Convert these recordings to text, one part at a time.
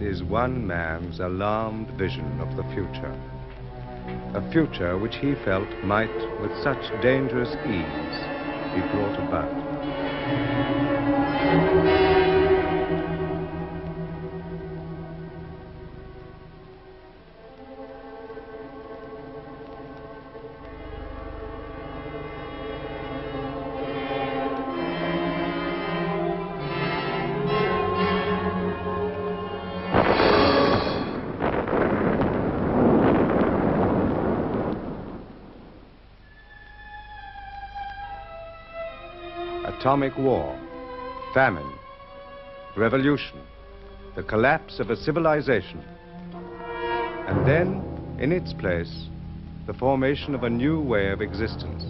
is one man's alarmed vision of the future. A future which he felt might, with such dangerous ease, be brought about. Atomic war, famine, revolution, the collapse of a civilization, and then, in its place, the formation of a new way of existence.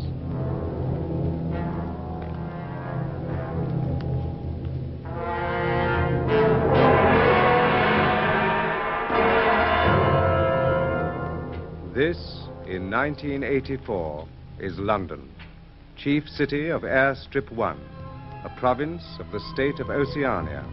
This, in 1984, is London, chief city of Airstrip 1, a province of the state of Oceania.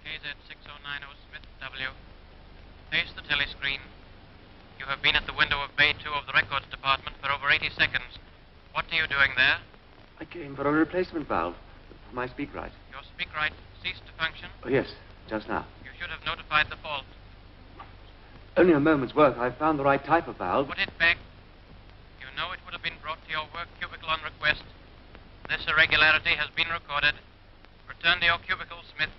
KZ6090 Smith W. Face the telescreen. You have been at the window of Bay 2 of the records department for over 80 seconds. What are you doing there? I came for a replacement valve for my speak right. Your speak right ceased to function? Oh, yes, just now. You should have notified the fault. Only a moment's work. I've found the right type of valve. Put it back. You know it would have been brought to your work cubicle on request. This irregularity has been recorded. Return to your cubicle, Smith.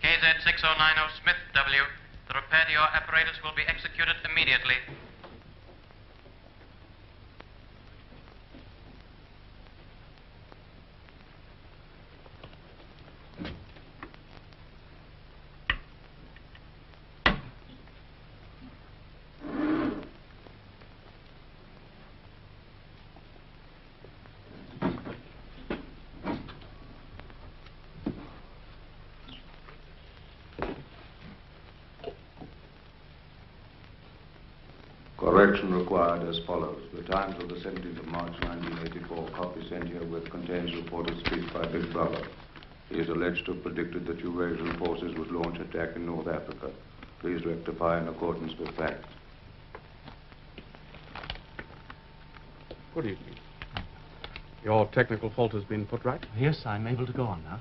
KZ6090 Smith W. The repair to your apparatus will be executed immediately. Correction required as follows. The Times of the 17th of March, 1984, copy sent here with contains report of speech by Big Brother. He is alleged to have predicted that Eurasian forces would launch attack in North Africa. Please rectify in accordance with facts. Good evening. Your technical fault has been put right? Yes, I'm able to go on now.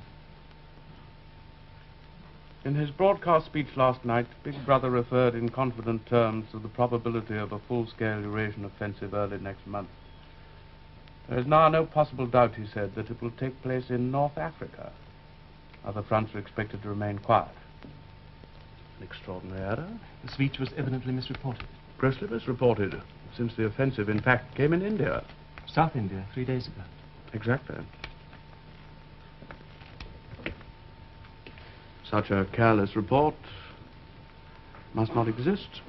In his broadcast speech last night, Big Brother referred in confident terms to the probability of a full-scale Eurasian offensive early next month. There is now no possible doubt, he said, that it will take place in North Africa. Other fronts are expected to remain quiet. An extraordinary error. The speech was evidently misreported. Grossly misreported, since the offensive, in fact, came in India. South India, 3 days ago. Exactly. Such a careless report must not exist.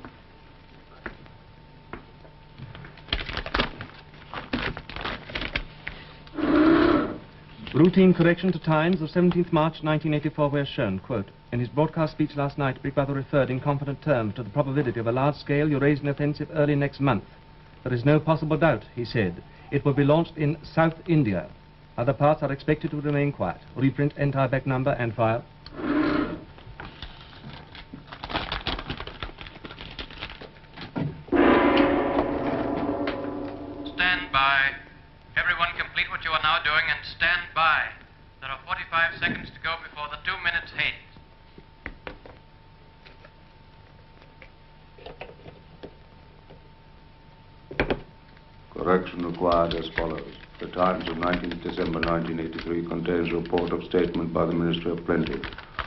Routine correction to Times of 17th March 1984 were shown, quote, in his broadcast speech last night, Big Brother referred in confident terms to the probability of a large-scale Eurasian offensive early next month. There is no possible doubt, he said. It will be launched in South India. Other parts are expected to remain quiet. Reprint entire back number and file. Stand by. Everyone complete what you are now doing and stand by. There are 45 seconds to go before the 2 minutes hit. Correction required as follows. The Times of 19th December 1983 contains a report of statement by the Ministry of Plenty.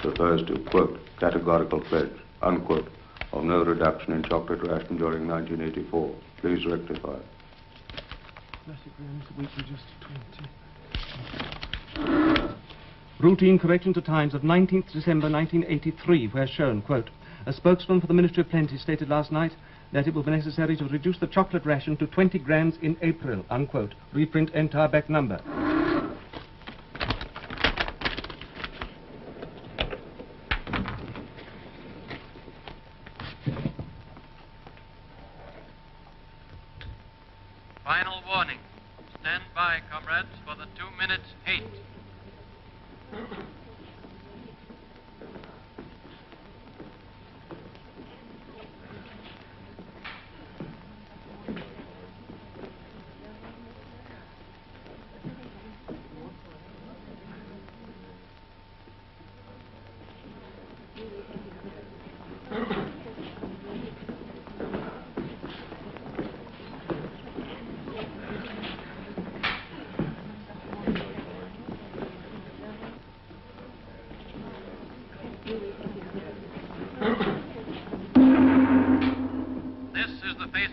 Refers to, quote, categorical pledge, unquote, of no reduction in chocolate ration during 1984. Please rectify. Routine correction to Times of 19th December 1983, where shown, quote, a spokesman for the Ministry of Plenty stated last night that it will be necessary to reduce the chocolate ration to 20 grams in April, unquote. Reprint entire back number. Final warning. Stand by, comrades, for the 2 minutes hate.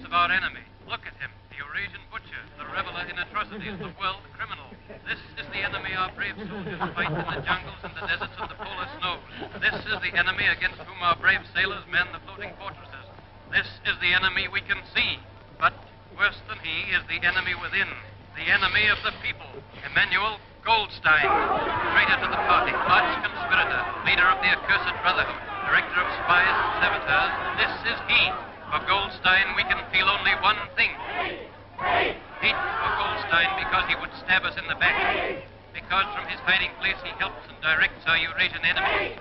Our enemy. Look at him, the Eurasian butcher, the reveler in atrocities, the world criminal. This is the enemy our brave soldiers fight in the jungles and the deserts of the polar snows. This is the enemy against whom our brave sailors man the floating fortresses. This is the enemy we can see. But worse than he is the enemy within, the enemy of the people, Emmanuel Goldstein, traitor to the party, arch conspirator, leader of the accursed brotherhood, director of spies and saboteurs. This is he. For Goldstein, we can feel only one thing. Hate for Goldstein because he would stab us in the back. Because from his hiding place he helps and directs our Eurasian enemies.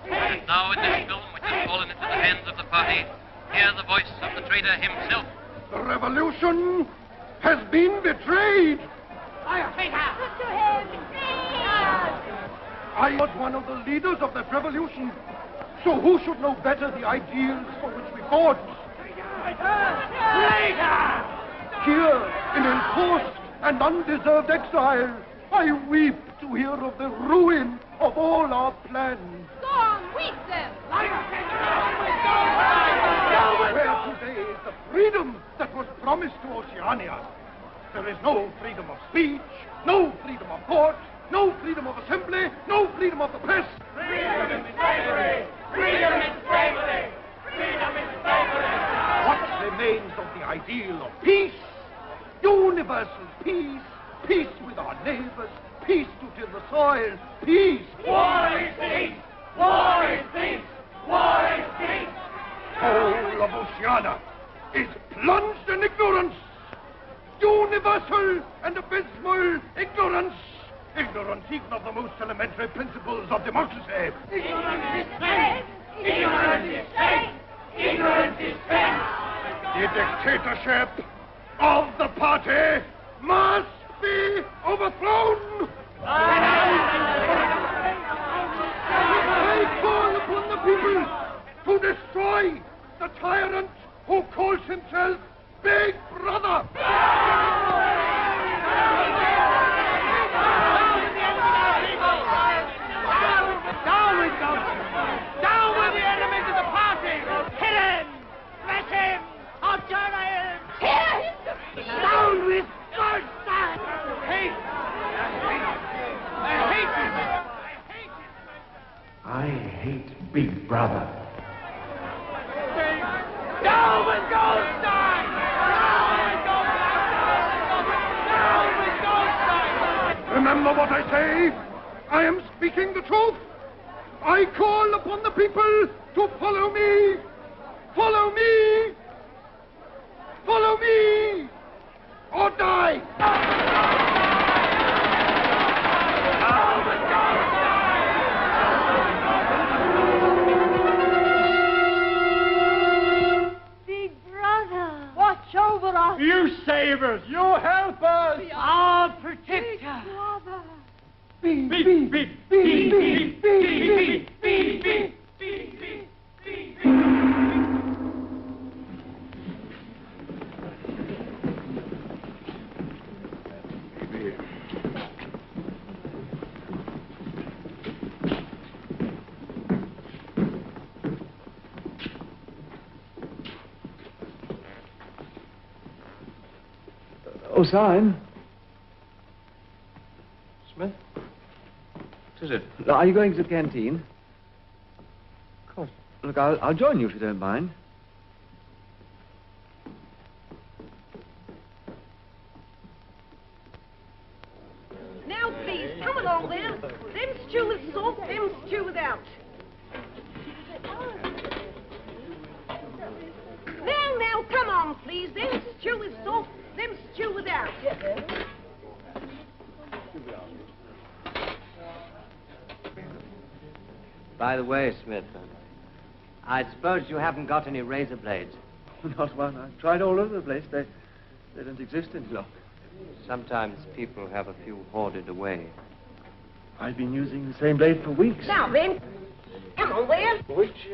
And now in this film, which has fallen into the hands of the party, hear the voice of the traitor himself. The revolution has been betrayed. I hate her. To him. I was one of the leaders of that revolution. So who should know better the ideals for which we fought? Here, in enforced and undeserved exile, I weep to hear of the ruin of all our plans. Go on, weep them! Where today is the freedom that was promised to Oceania? There is no freedom of speech, no freedom of thought, no freedom of assembly, no freedom of the press. Freedom is slavery! Freedom is slavery! Freedom is slavery! What remains of the ideal of peace? Universal peace, peace with our neighbors, peace to till the soil, peace. War is peace! War is peace! War is peace! Whole of Oceania is plunged in ignorance. Universal and abysmal ignorance. Ignorance even of the most elementary principles of democracy. Ignorance is faith! Ignorance is faith! Ignorance is faith! The dictatorship of the party must be overthrown! I call upon the people to destroy the tyrant who calls himself Big Brother! Down with them! Down with the enemies of the party! Hit him! Smash him! Outjourney him! Tear him! Down with Goldstein! Hate! I hate him! I hate Big Brother. Down with Goldstein! Down with Goldstein! Down with Goldstein! Remember what I say. I am speaking the truth. I call upon the people to follow me. Follow me. Follow me. Or die. Big Brother! Watch over us! You save us. You help us. Our protector! Brother! Oh, sign. Smith? What is it? Are you going to the canteen? Of course. Look, I'll join you if you don't mind. Now, please, come along there. Them stew with salt, them stew without. Now, come on, please. Them stew with salt, them stew without. By the way, Smith, I suppose you haven't got any razor blades. Not one. I've tried all over the place. They don't exist any longer. Sometimes people have a few hoarded away. I've been using the same blade for weeks. Now, then, come on there. Which,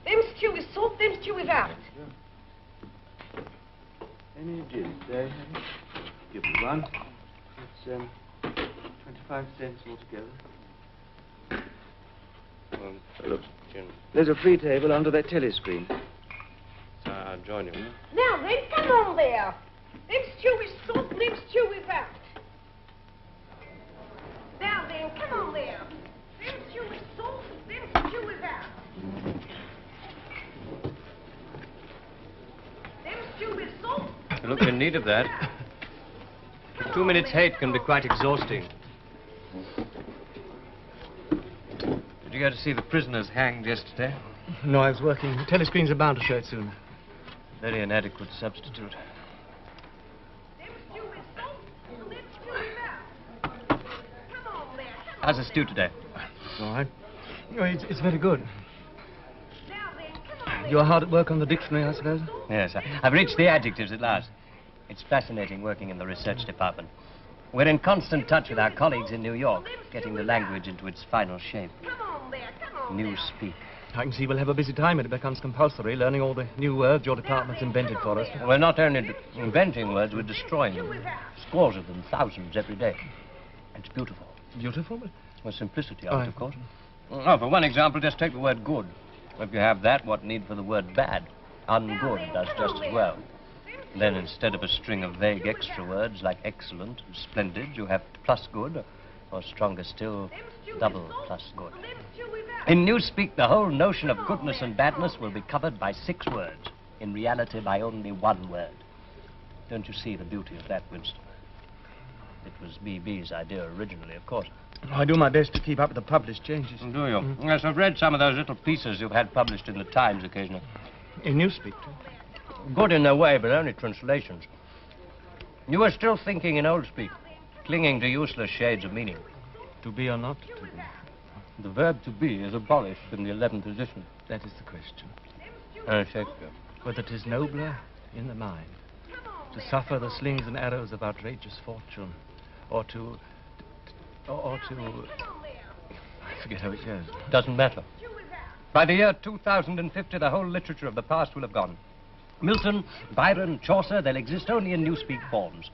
Them stew with salt, them stew without. Any jigs there? Give me one. It's 25 cents altogether. Look, There's a free table under that telescreen. I'll join you. Now, then, come on there. Them stew with salt, them stew without. Now, then, come on there. Them stew with salt, them stew without. Them stew with salt. You look in need of that. 2 minutes hate can be quite exhausting. Did you go to see the prisoners hanged yesterday? No, I was working. The telescreens are bound to show it soon. Very inadequate substitute. Them stew with salt, them stew without. Come on there, come on. How's the stew today? All right. Oh, it's very good. Now, then, come on there. You're hard at work on the dictionary, I suppose? Yes, I've reached the adjectives at last. It's fascinating working in the research department. We're in constant touch with our colleagues in New York, getting the language into its final shape. Come on there, come on. New speak. I can see we'll have a busy time when it becomes compulsory, learning all the new words your department's invented for us. We're not only inventing words, we're destroying them. Scores of them, thousands every day. It's beautiful. Beautiful? Well, simplicity of it, of course. Oh, for one example, just take the word good. If you have that, what need for the word bad? Ungood does just as well. Then instead of a string of vague extra words like excellent and splendid, you have plus good, or stronger still, double plus good. In Newspeak, the whole notion of goodness and badness will be covered by 6 words. In reality, by only 1 word. Don't you see the beauty of that, Winston? It was B.B.'s idea originally, of course. I do my best to keep up with the published changes. Do you? Mm-hmm. Yes, I've read some of those little pieces you've had published in the Times occasionally. In Newspeak, too? Good in their way, but only translations. You are still thinking in old speak, clinging to useless shades of meaning. To be or not to be? The verb to be is abolished in the 11th edition. That is the question. Shakespeare. Whether 'tis nobler in the mind to suffer the slings and arrows of outrageous fortune, or to... I forget how it goes. Doesn't matter. By the year 2050, the whole literature of the past will have gone. Milton, Byron, Chaucer, they'll exist only in Newspeak forms.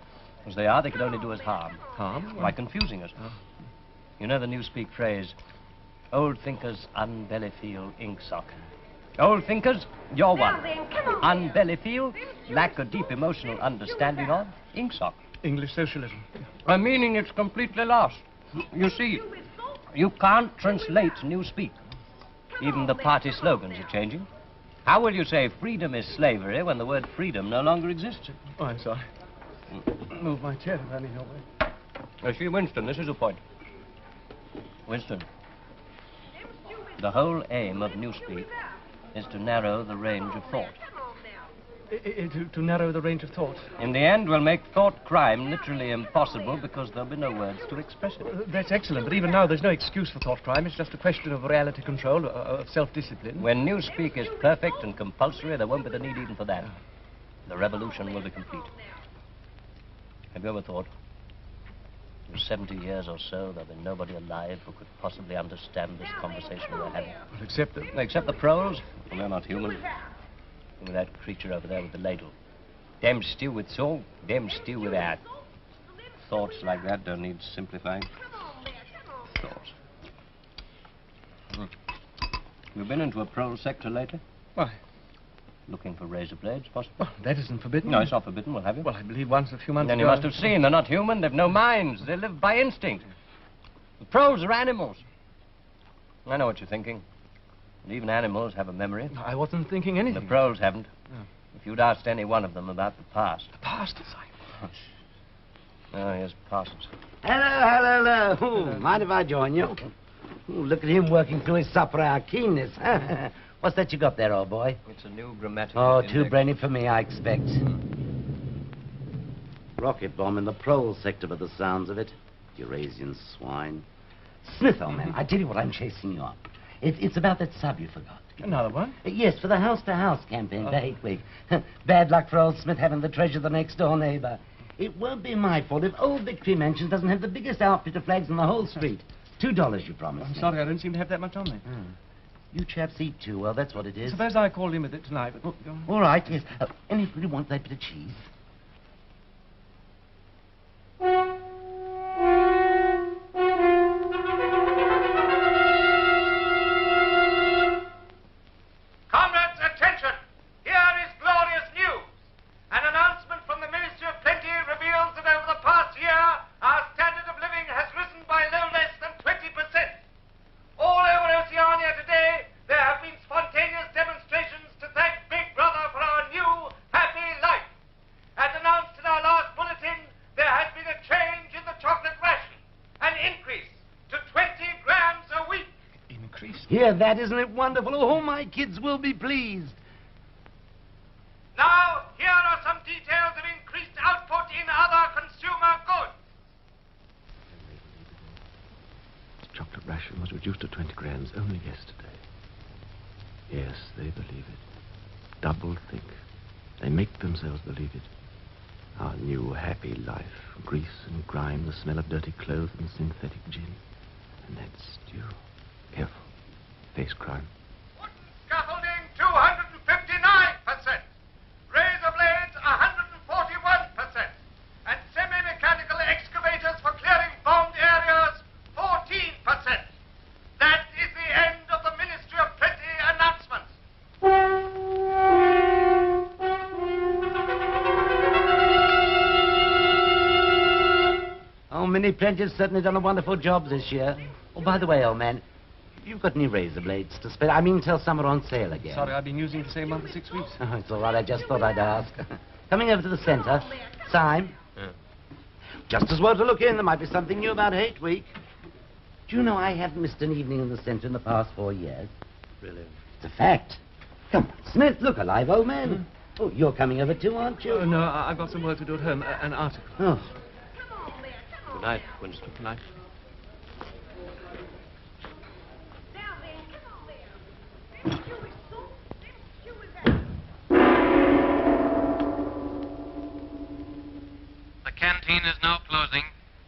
As they are, they can only do us harm. Harm? By confusing us. Oh. You know the Newspeak phrase, old thinkers unbelly feel inksock. Old thinkers, you're one. Unbelly feel, lack a deep emotional understanding of, inksock. English socialism. A meaning it's completely lost. You see, you can't translate Newspeak. Even the party slogans are changing. How will you say freedom is slavery when the word freedom no longer exists? Oh, I'm sorry. Move my chair if I need your way. See, Winston, this is the point. Winston, the whole aim of Newspeak is to narrow the range of thought. To narrow the range of thought? In the end, we'll make thought crime literally impossible because there'll be no words to express it. That's excellent, but even now there's no excuse for thought crime. It's just a question of reality control, of self-discipline. When Newspeak is perfect and compulsory, there won't be the need even for that. The revolution will be complete. Have you ever thought, in 70 years or so, there'll be nobody alive who could possibly understand this conversation we're having? Well, except the proles? Well, they're not human. With that creature over there with the ladle. Them stew with salt, them stew without. Thoughts like that don't need simplifying. Thoughts. You been into a prole sector lately? Why? Looking for razor blades, possibly? Well, that isn't forbidden. No, it's not forbidden. We'll have you. Well, I believe once a few months Then ago... you must have seen. They're not human. They've no minds. They live by instinct. The proles are animals. I know what you're thinking. And even animals have a memory. No, I wasn't thinking anything. The proles haven't. Oh. If you'd asked any one of them about the past. The past? Oh, here's Parsons. Hello. Ooh, mind if I join you? Ooh, look at him working through his supper-hour keenness. What's that you got there, old boy? It's a new grammatical Oh, index. too brainy for me, I expect. Rocket bomb in the prole sector by the sounds of it. Eurasian swine. Smith, old man, I tell you what, I'm chasing you up. It's about that sub you forgot. Another one? Yes, for the house-to-house campaign for 8 weeks. Bad luck for old Smith having the treasure of the next-door neighbor. It won't be my fault if old Victory Mansions doesn't have the biggest outfit of flags in the whole street. $2 you promised. I'm sorry, I don't seem to have that much on me. You chaps eat too well, that's what it is. Suppose I called in with it tonight. But... All right, yes. And if you want that bit of cheese... Comrades, attention! Here is glorious news. An announcement from the Ministry of Plenty reveals that over the past year, our standard of living has risen by no less than 20%. All over Oceania today, there have been spontaneous demonstrations to thank Big Brother for our new happy life. As announced in our last bulletin, there has been a change in the chocolate ration, an increase to 20 grams a week. Increase? Hear that, isn't it wonderful? Oh, my kids will be pleased. Now, here are some details of increased output in other consumer goods. The chocolate ration was reduced to 20 grams only yesterday. Yes, they believe it. Double think. They make themselves believe it. Our new happy life. Grease and grime, the smell of dirty clothes and synthetic gin. And that stew. Careful. Face crime. Wooden scaffolding, 259%. Razor blades, 141%. And semi-mechanical excavators for clearing bombed areas, 14%. That is the end of the Ministry of Plenty announcements. Oh, Minnie Plenty's certainly done a wonderful job this year. Oh, by the way, old man, you've got any razor blades to spare? I mean, till some are on sale again. Sorry, I've been using the same one for 6 weeks. Oh, it's all right. I just thought I'd ask. Coming over to the centre. Syme. Just as well to look in. There might be something new about Hate Week. Do you know I haven't missed an evening in the centre in the past 4 years? Really? It's a fact. Come on, Smith, look alive, old man. Oh, you're coming over too, aren't you? Oh, no, I've got some work to do at home. An article. Oh. Good night, Winston. Good night. The canteen is now closing.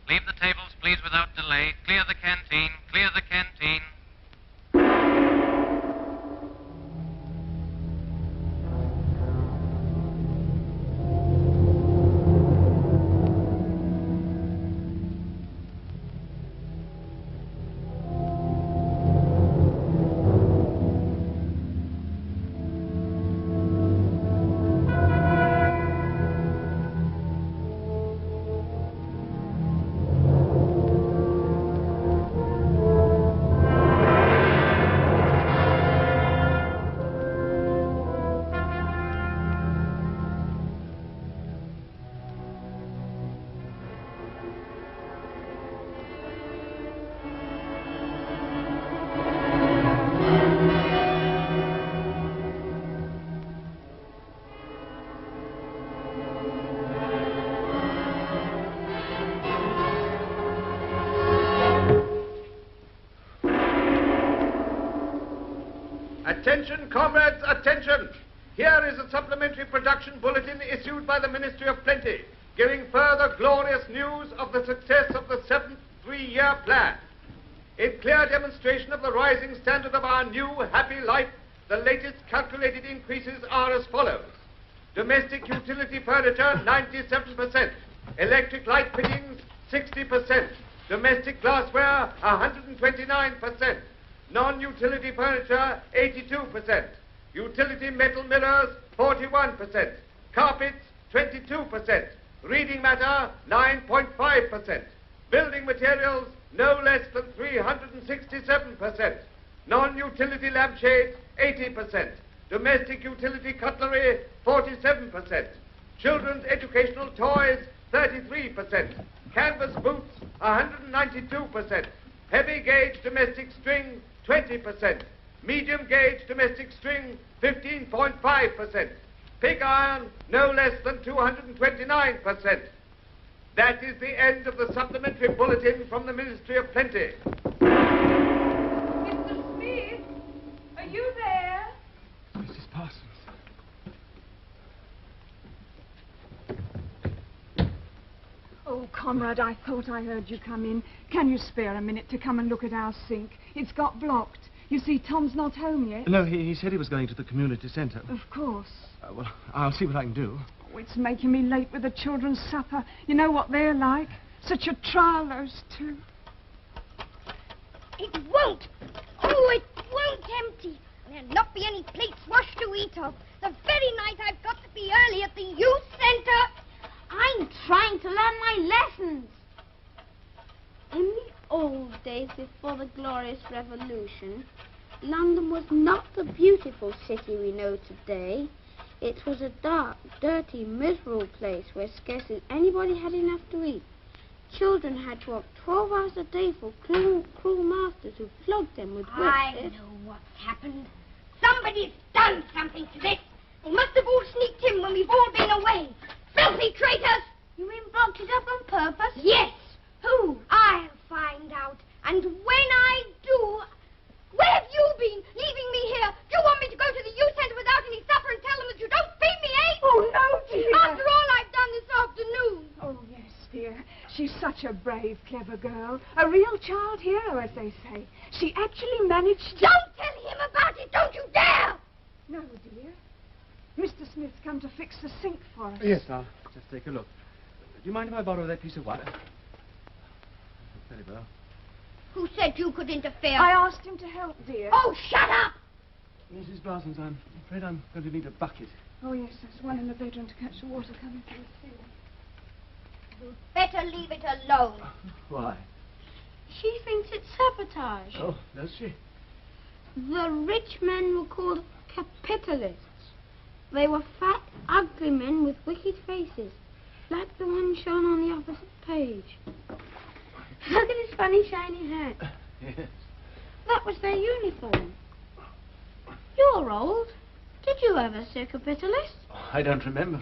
Leave the tables, please, without delay. Clear the canteen. Clear the canteen. Attention, comrades, attention! Here is a supplementary production bulletin issued by the Ministry of Plenty, giving further glorious news of the success of the 7th three-year plan. In clear demonstration of the rising standard of our new happy life, the latest calculated increases are as follows. Domestic utility furniture, 97%. Electric light fittings, 60%. Domestic glassware, 129%. Non-utility furniture, 82%. Utility metal mirrors, 41%. Carpets, 22%. Reading matter, 9.5%. Building materials, no less than 367%. Non-utility lampshades, 80%. Domestic utility cutlery, 47%. Children's educational toys, 33%. Canvas boots, 192%. Heavy gauge domestic string, 20%. Medium gauge domestic string, 15.5%. Pig iron, no less than 229%. That is the end of the supplementary bulletin from the Ministry of Plenty. Mr. Smith, are you there? Mrs. Parsons. Oh, comrade, I thought I heard you come in. Can you spare a minute to come and look at our sink? It's got blocked. You see, Tom's not home yet. No, he said he was going to the community centre. Of course. Well, I'll see what I can do. Oh, it's making me late with the children's supper. You know what they're like. Such a trial, those two. It won't. Oh, it won't empty. And there'll not be any plates washed to eat of. The very night I've got to be early at the youth centre. I'm trying to learn my lessons. In the old days before the glorious revolution, London was not the beautiful city we know today. It was a dark, dirty, miserable place where scarcely anybody had enough to eat. Children had to work 12 hours a day for cruel masters who flogged them with whips. I know what's happened. Somebody's done something to this. They must have all sneaked in when we've all been away. Filthy traitors! You mean blocked it up on purpose? Yes. Who? I'll find out. And when I do... Where have you been, leaving me here? Do you want me to go to the youth centre without any supper and tell them that you don't feed me, eh? Oh, no, dear. After all I've done this afternoon. Oh, yes, dear. She's such a brave, clever girl. A real child hero, as they say. She actually managed to... Don't tell him about it, don't you dare! No, dear. Mr. Smith's come to fix the sink for us. Yes, I'll just take a look. Do you mind if I borrow that piece of wire? Very well. Who said you could interfere? I asked him to help, dear. Oh, shut up! Mrs. Parsons, I'm afraid I'm going to need a bucket. Oh, yes, there's one in the bedroom to catch the water coming through the ceiling. You'd better leave it alone. Why? She thinks it's sabotage. Oh, does she? The rich men were called capitalists. They were fat, ugly men with wicked faces, like the one shown on the opposite page. Look at his funny shiny hat. Yes. That was their uniform. You're old. Did you ever see a capitalist? Oh, I don't remember.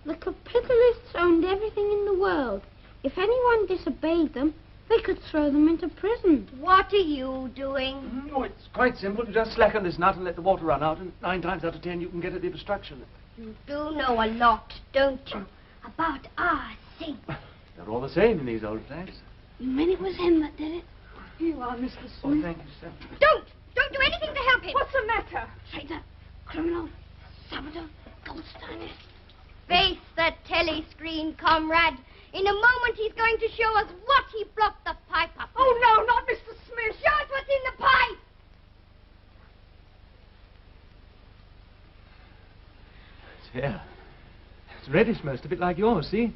The capitalists owned everything in the world. If anyone disobeyed them, they could throw them into prison. What are you doing? Oh, it's quite simple. You just slacken this nut and let the water run out, and 9 times out of 10 you can get at the obstruction. You do know a lot, don't you? About our sink. They're all the same in these old days. You mean it was him that did it? Here you are, Mr. Smith. Oh, thank you, sir. Don't do anything to help him. What's the matter? Traitor, criminal, saboteur, Goldsteiner. Face the telescreen, comrade. In a moment he's going to show us what he blocked the pipe up. Oh, no, not Mr. Smith. Show us what's in the pipe. It's here. It's reddish, most of it, like yours, see?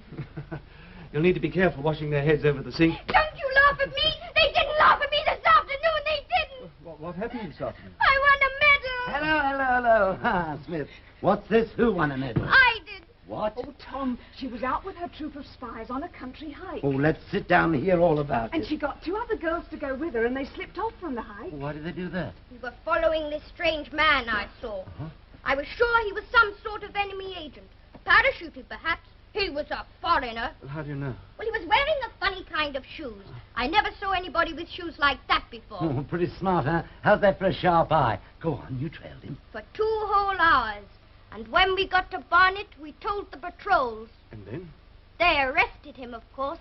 You'll need to be careful washing their heads over the sink. Don't you laugh at me. They didn't laugh at me this afternoon. They didn't. What happened this afternoon? I won a medal. Hello. Ah, Smith. What's this? Who won a medal? I did. What? Oh, Tom, she was out with her troop of spies on a country hike. Oh, let's sit down and hear all about And it. she got 2 other girls to go with her, and they slipped off from the hike. Why did they do that? We were following this strange man I saw. I was sure he was some sort of enemy agent. Parachuted, perhaps. He was a foreigner. Well, how do you know? Well, he was wearing a funny kind of shoes. I never saw anybody with shoes like that before. Oh, pretty smart, huh? How's that for a sharp eye? Go on, you trailed him. For 2 whole hours. And when we got to Barnet, we told the patrols. And then? They arrested him, of course.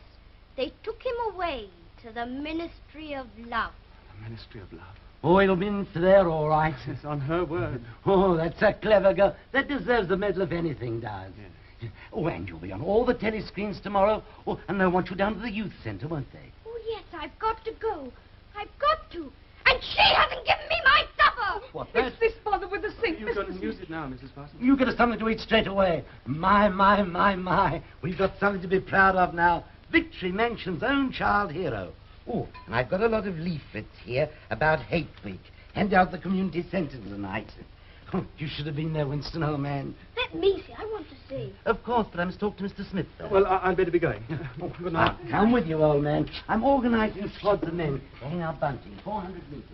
They took him away to the Ministry of Love. The Ministry of Love. Oh, he'll be in for there, all right. It's on her word. Oh, that's a clever girl. That deserves a medal if anything does. Yes. Oh, and you'll be on all the telescreens tomorrow. Oh, and they'll want you down to the youth centre, won't they? Oh, yes, I've got to go. I've got to. And she hasn't given me my supper! What, It's this bother with the sink, You Mr. can Smith. use it now, Mrs. Parsons. You get us something to eat straight away. My. We've got something to be proud of now. Victory Mansion's own child hero. Oh, and I've got a lot of leaflets here about Hate Week. Hand out the community centre tonight. Oh, you should have been there, Winston, old man. Let me see. I want to see. Of course, but I must talk to Mr. Smith first. Well, I'd better be going. Good night. Come with you, old man. I'm organising squads of men to hang out bunting, 400 metres.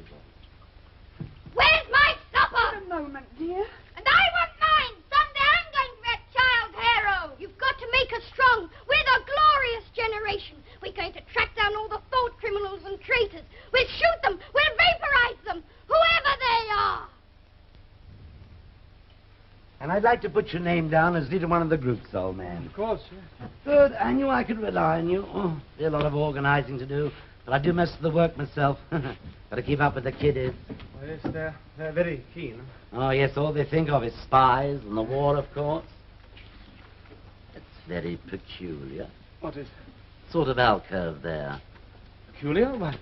Where's my supper? A moment, dear. And I want mine. Someday I'm going to be a child hero. You've got to make us strong. We're the glorious generation. We're going to track down all the thought criminals and traitors. We'll shoot them. We'll vaporize them. Whoever they are. And I'd like to put your name down as leader of one of the groups, old man. Of course, yes. Good. I knew I could rely on you. Oh, there's a lot of organising to do. But I do most of the work myself. Got to keep up with the kiddies. Oh, yes, they're very keen. Oh, yes, all they think of is spies and the war, of course. It's very peculiar. What is Sort of alcove there. peculiar? Why,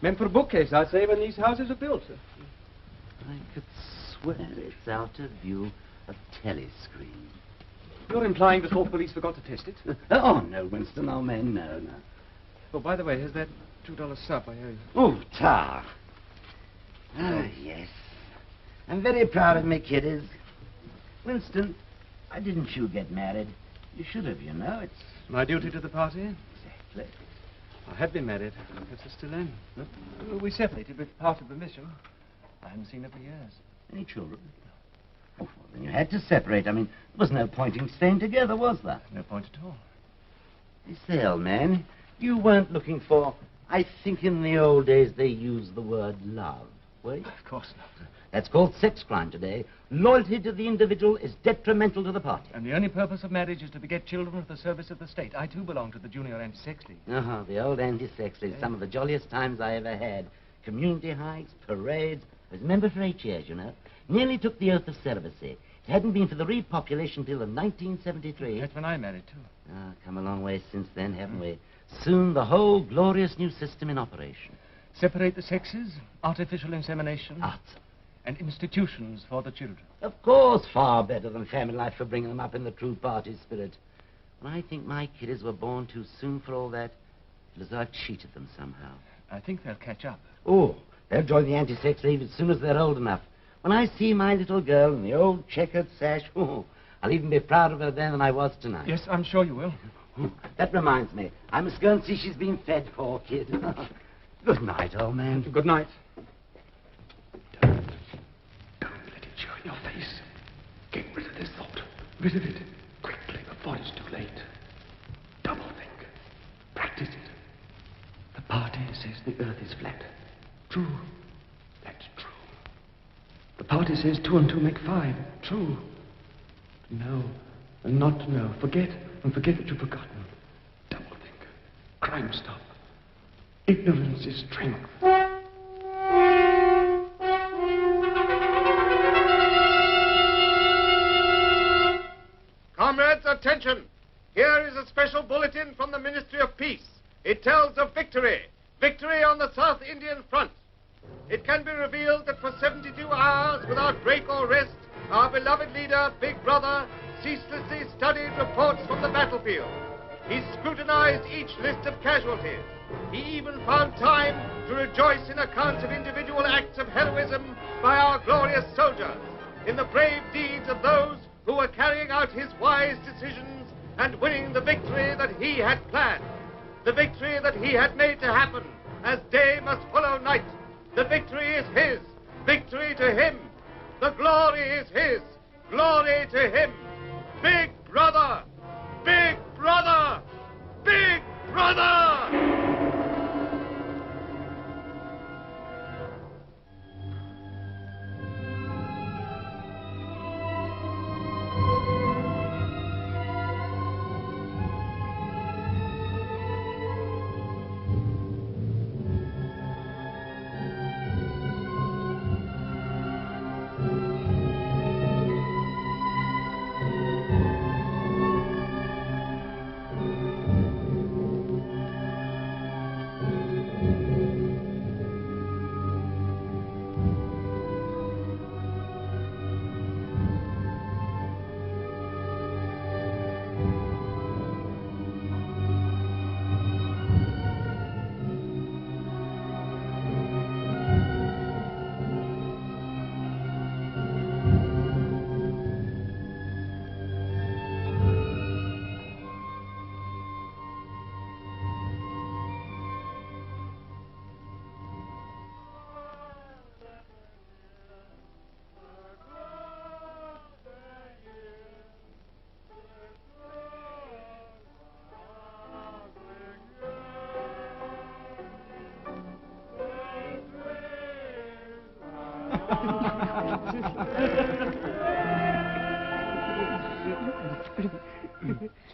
meant for a bookcase, I'd say, when these houses are built. I could swear it's out of view of telescreen. You're implying the Thought Police forgot to test it? Oh, no, Winston, old man, no. Oh, by the way, here's that $2 sub I owe you. Oh, tar. Oh, yes. I'm very proud of me, kiddies. Winston, why didn't you get married? You should have, you know. It's My duty to the party? exactly. I had been married. Guess I still am. We separated with part of the mission. I haven't seen her for years. Any children? Oh, well, then you had to separate. I mean, there was no point in staying together, was there? No point at all. You say, old man, you weren't looking for... I think in the old days they used the word love, were you? Of course not. That's called sex crime today. Loyalty to the individual is detrimental to the party. And the only purpose of marriage is to beget children for the service of the state. I, too, belong to the Junior Anti-Sex League. Oh, the old anti-sex league. Some of the jolliest times I ever had. Community hikes, parades. I was a member for 8 years, you know. Nearly took the oath of celibacy. It hadn't been for the repopulation bill of 1973. That's when I married, too. Ah, come a long way since then, haven't we? Soon the whole glorious new system in operation. Separate the sexes, artificial insemination, Arts. and institutions for the children. Of course, far better than family life for bringing them up in the true party spirit. And I think my kiddies were born too soon for all that. It was as though I cheated them somehow. I think they'll catch up. Oh, they'll join the anti-sex league as soon as they're old enough. When I see my little girl in the old checkered sash, oh, I'll even be prouder of her then than I was tonight. Yes, I'm sure you will. That reminds me. I must go and see she's been fed, poor kid. Good night, old man. Good night. Don't let it show in your face. Get rid of this thought. Rid of it. Quickly, before it's too late. Double think. Practice it. The party says the earth is flat. True. That's true. The party says 2 and 2 make 5. True. No, and not to know. Forget, and forget what you've forgotten. Double think. Crime stop. Ignorance is strength. Comrades, attention! Here is a special bulletin from the Ministry of Peace. It tells of victory. Victory on the South Indian front. It can be revealed that for 72 hours, without break or rest, our beloved leader, Big Brother, ceaselessly studied reports from the battlefield. He scrutinized each list of casualties. He even found time to rejoice in accounts of individual acts of heroism by our glorious soldiers, in the brave deeds of those who were carrying out his wise decisions and winning the victory that he had planned, the victory that he had made to happen, as day must follow night. The victory is his, victory to him. The glory is his, glory to him. Big Brother! Big Brother! Big Brother!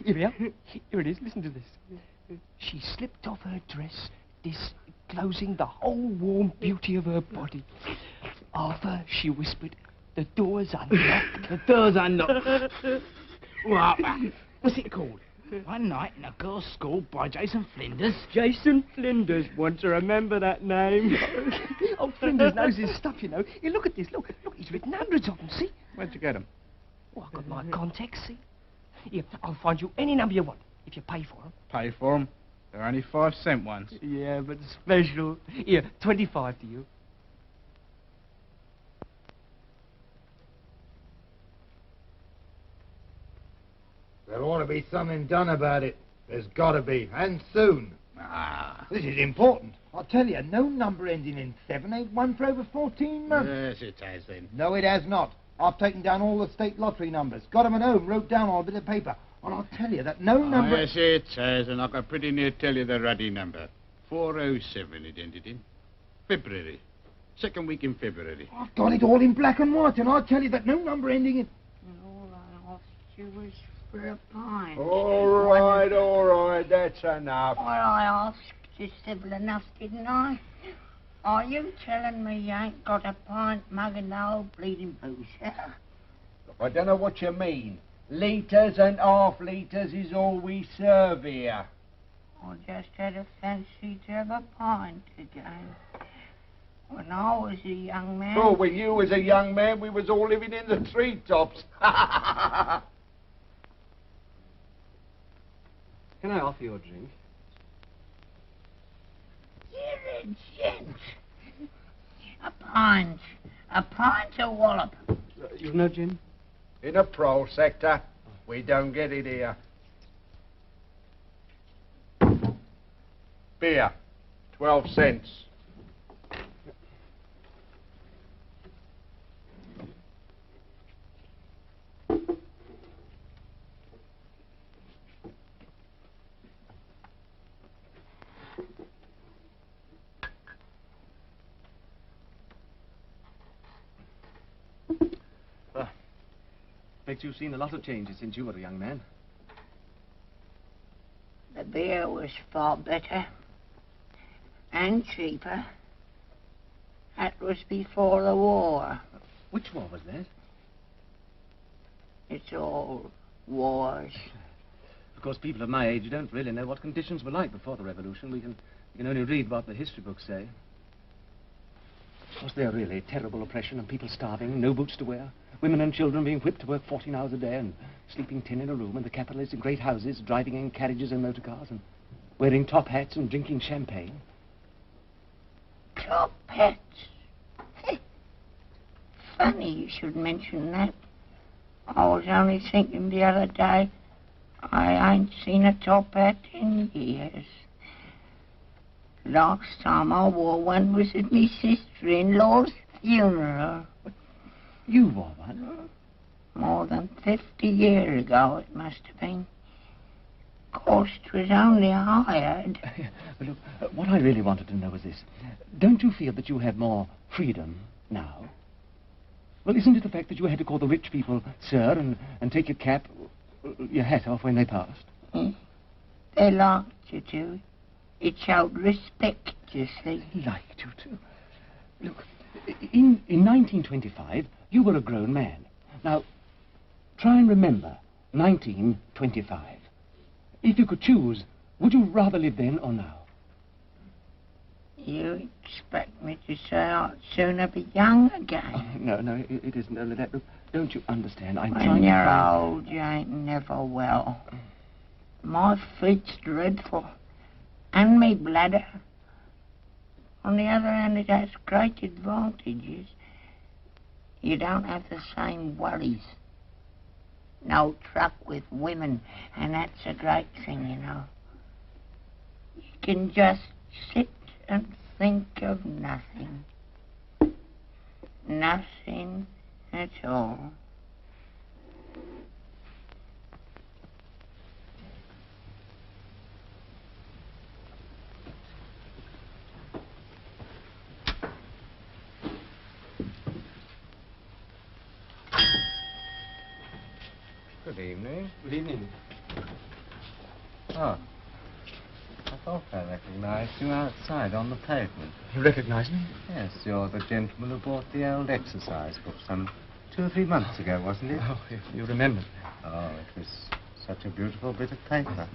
Here we are. Here it is. Listen to this. She slipped off her dress, disclosing the whole warm beauty of her body. Arthur, she whispered, the door's unlocked. The door's unlocked. What? What's it called? One Night in a Girls' School by Jason Flinders. Jason Flinders. Want to remember that name? Oh, Flinders knows his stuff, you know. Here, look at this. Look, he's written hundreds of them, see? Where'd you get them? Oh, I've got my contacts, see? Here, I'll find you any number you want, if you pay for them. Pay for them? They're only 5-cent ones. Yeah, but special. Here, 25 to you. There ought to be something done about it. There's got to be, and soon. This is important. I'll tell you, no number ending in 7 ain't won for over 14 months. Yes, it has then. No, it has not. I've taken down all the state lottery numbers, got them at home, wrote down on a bit of paper. And I'll tell you that no number... Yes, it has, and I can pretty near tell you the ruddy number. 407 it ended in. February. Second week in February. I've got it all in black and white, and I'll tell you that no number ending in... All I asked you was for a pint. All right, that's enough. Well, I asked you civil enough, didn't I? Are you telling me you ain't got a pint mug and the whole bleeding booze? I don't know what you mean. Litres and half litres is all we serve here. I just had a fancy to have a pint again. When I was a young man... Oh, when you was a young man, we was all living in the treetops. Can I offer you a drink? You're a gent. A pint. A pint of wallop. You've no gin? In a pro sector, we don't get it here. Beer, 12 cents. Bet you've seen a lot of changes since you were a young man. The beer was far better and cheaper. That was before the war. Which war was that? It's all wars. Of course, people of my age don't really know what conditions were like before the revolution. We can only read what the history books say. Was there really terrible oppression and people starving, no boots to wear? Women and children being whipped to work 14 hours a day and sleeping 10 in a room, and the capitalists in great houses driving in carriages and motor cars and wearing top hats and drinking champagne? Top hats? Funny you should mention that. I was only thinking the other day, I ain't seen a top hat in years. Last time I wore one was at my sister-in-law's funeral. You wore one? More than 50 years ago it must have been. Of course, it was only hired. But look, what I really wanted to know was this. Don't you feel that you have more freedom now? Well, isn't it the fact that you had to call the rich people sir and take your cap, your hat off when they passed? They liked you to. It showed respect, you see. They liked you to. Look, in 1925, you were a grown man. Now, try and remember 1925. If you could choose, would you rather live then or now? You expect me to say I'd sooner be young again? No, it isn't only that. Look, don't you understand? I'm when trying to you're find... old, you ain't never well. My feet's dreadful. And me bladder. On the other hand, it has great advantages. You don't have the same worries. No truck with women, and that's a great thing, you know. You can just sit and think of nothing. Nothing at all. Good evening. Good evening. Oh. I thought I recognized you outside on the pavement. You recognize me? Yes, you're the gentleman who bought the old exercise book some 2 or 3 months ago, wasn't it? Oh, you remember. Oh, it was such a beautiful bit of paper.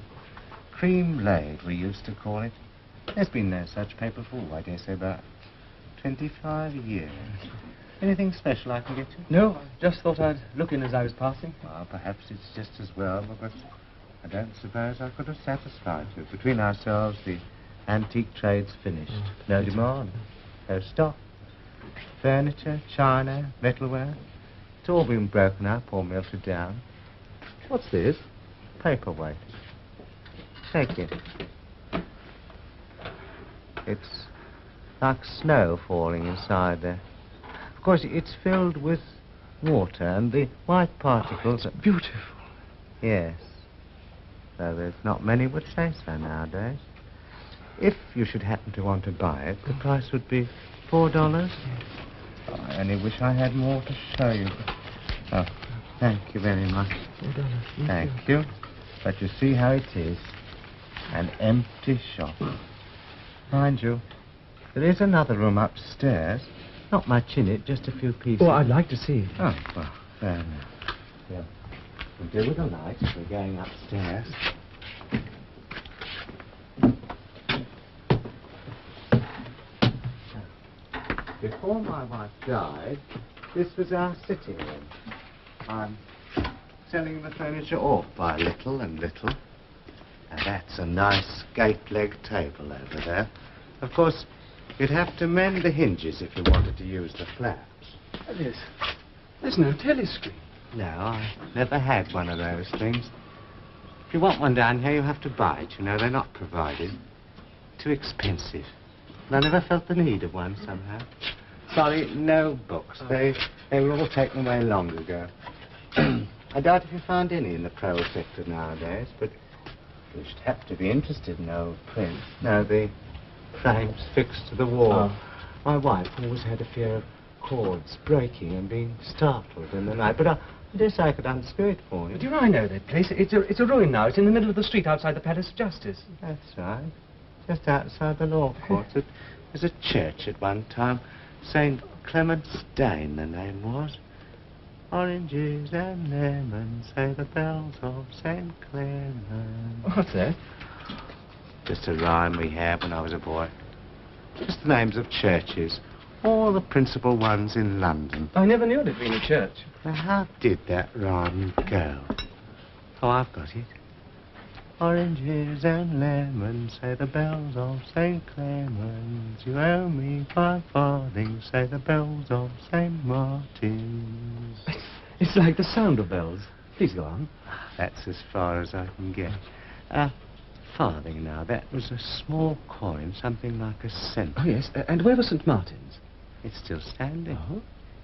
Cream laid, we used to call it. There's been no such paper for, I dare say, about 25 years. Anything special I can get you? No, I just thought I'd look in as I was passing. Well, perhaps it's just as well, because I don't suppose I could have satisfied you. Between ourselves, the antique trade's finished. No demand, no stock. Furniture, china, metalware, it's all been broken up or melted down. What's this? Paperweight. Take it. It's like snow falling inside there. Of course, it's filled with water, and the white particles... It's beautiful. Yes. Though there's not many would say so nowadays. If you should happen to want to buy it, the price would be $4. Oh, I only wish I had more to show you. Oh, thank you very much. $4. Thank you. But you see how it is. An empty shop. Mind you, there is another room upstairs. Not much in it, just a few pieces. Oh, I'd like to see it. Oh, well, fair enough. Yeah. We'll do with the light. We're going upstairs. Before my wife died, this was our sitting room. I'm selling the furniture off by little and little. And that's a nice gate-leg table over there. Of course, you'd have to mend the hinges if you wanted to use the flaps. There's no telescreen. No, I never had one of those things. If you want one down here, you have to buy it. You know, they're not provided. Too expensive. And I never felt the need of one somehow. Sorry, no books. They were all taken away long ago. I doubt if you find any in the prose sector nowadays, but you should have to be interested in old print. No, the frames fixed to the wall. Oh. My wife always had a fear of cords breaking and being startled in the night, but I dare say I could unscrew it for you. Do you know, I know that place. It's a ruin now. It's in the middle of the street outside the Palace of Justice. That's right. Just outside the law courts. It was a church at one time. St. Clement's Dane, the name was. Oranges and lemons, say the bells of St. Clement. What's that? Just a rhyme we had when I was a boy. Just the names of churches. All the principal ones in London. I never knew it had been a church. Now, how did that rhyme go? Oh, I've got it. Oranges and lemons, say the bells of St. Clement's. You owe me 5 farthings, say the bells of St. Martin's. It's like the sound of bells. Please go on. That's as far as I can get. Farthing now, that was a small coin, something like a cent. Oh, yes. And where was St. Martin's? It's still standing.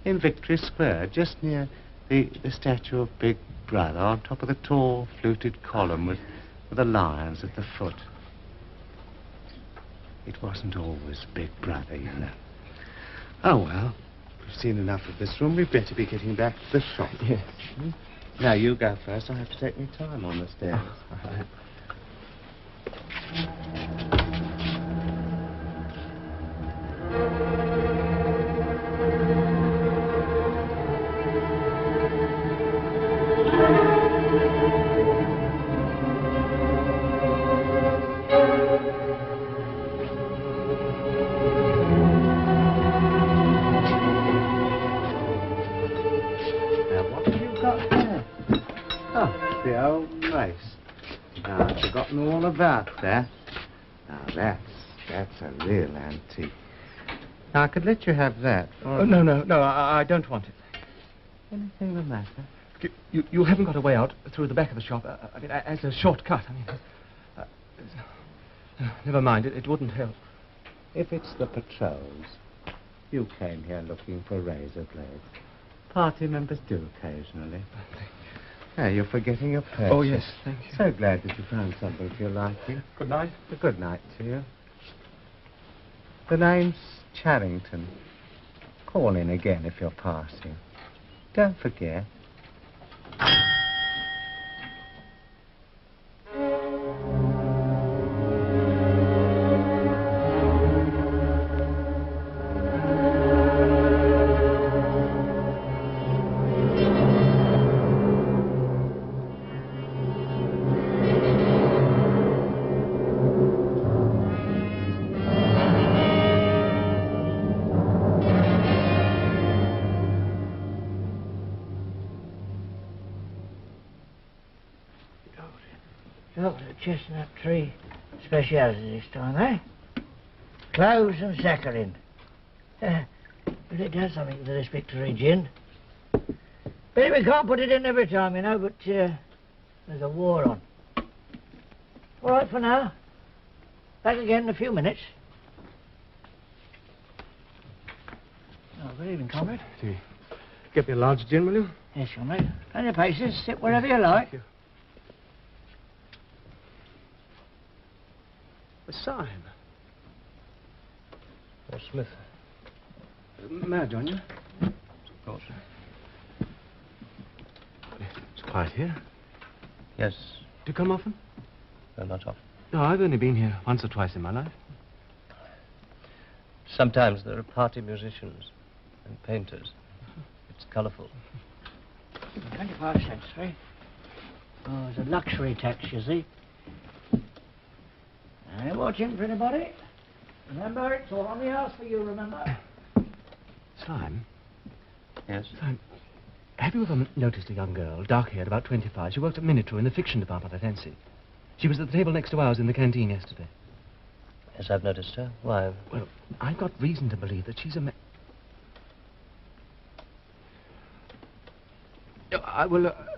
In Victory Square, just near the statue of Big Brother, on top of the tall, fluted column with the lions at the foot. It wasn't always Big Brother, you know. Oh, well, we've seen enough of this room. We'd better be getting back to the shop. Yes. Now, you go first. I have to take my time on the stairs. All right. About that. Now, that's a real antique. Now, I could let you have that for... Oh, no, I don't want it. Anything the matter? You haven't got a way out through the back of the shop. I mean, as a shortcut. I mean, never mind, it wouldn't help. If it's the patrols, you came here looking for razor blades. Party members do occasionally. Hey, you're forgetting your purse. Oh, yes, thank you. So glad that you found something to your liking. Good night. Good night to you. The name's Charrington. Call in again if you're passing. Don't forget. Dr. Chestnut Tree speciality this time, eh? Cloves and saccharin. But it does something to this victory gin. But we can't put it in every time, you know, but there's a war on. All right for now. Back again in a few minutes. Oh, good evening, comrade. Get me a large gin, will you? Yes, comrade. Plenty of paces. Sit wherever you like. Thank you. Syme. Or Smith. May I join you? Of course. It's quiet here. Yes. Do you come often? No, not often. No, I've only been here once or twice in my life. Sometimes there are party musicians and painters. It's colourful. 25 cents, eh? Oh, it's a luxury tax, you see. I ain't watching for anybody. Remember, it's all on the house for you, remember? Syme? Yes? Syme, have you ever noticed a young girl, dark-haired, about 25? She worked at Miniature in the fiction department, I fancy. She was at the table next to ours in the canteen yesterday. Yes, I've noticed her. Why? Well, I've got reason to believe that she's a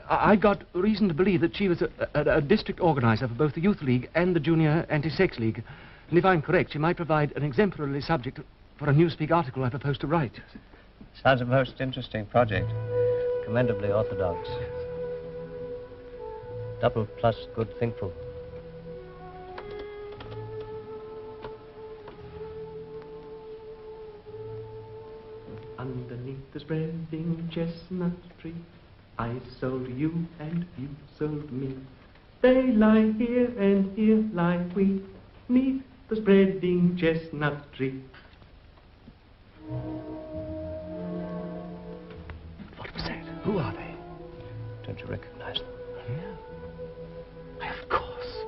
I got reason to believe that she was a district organizer for both the Youth League and the Junior Anti-Sex League. And if I'm correct, she might provide an exemplary subject for a Newspeak article I propose to write. Sounds a most interesting project. Commendably orthodox. Double plus good thinkful. Underneath the spreading chestnut tree, I sold you and you sold me. They lie here and here lie we, 'neath the spreading chestnut tree. What was that? Who are they? Don't you recognize them? Yeah. Why, of course.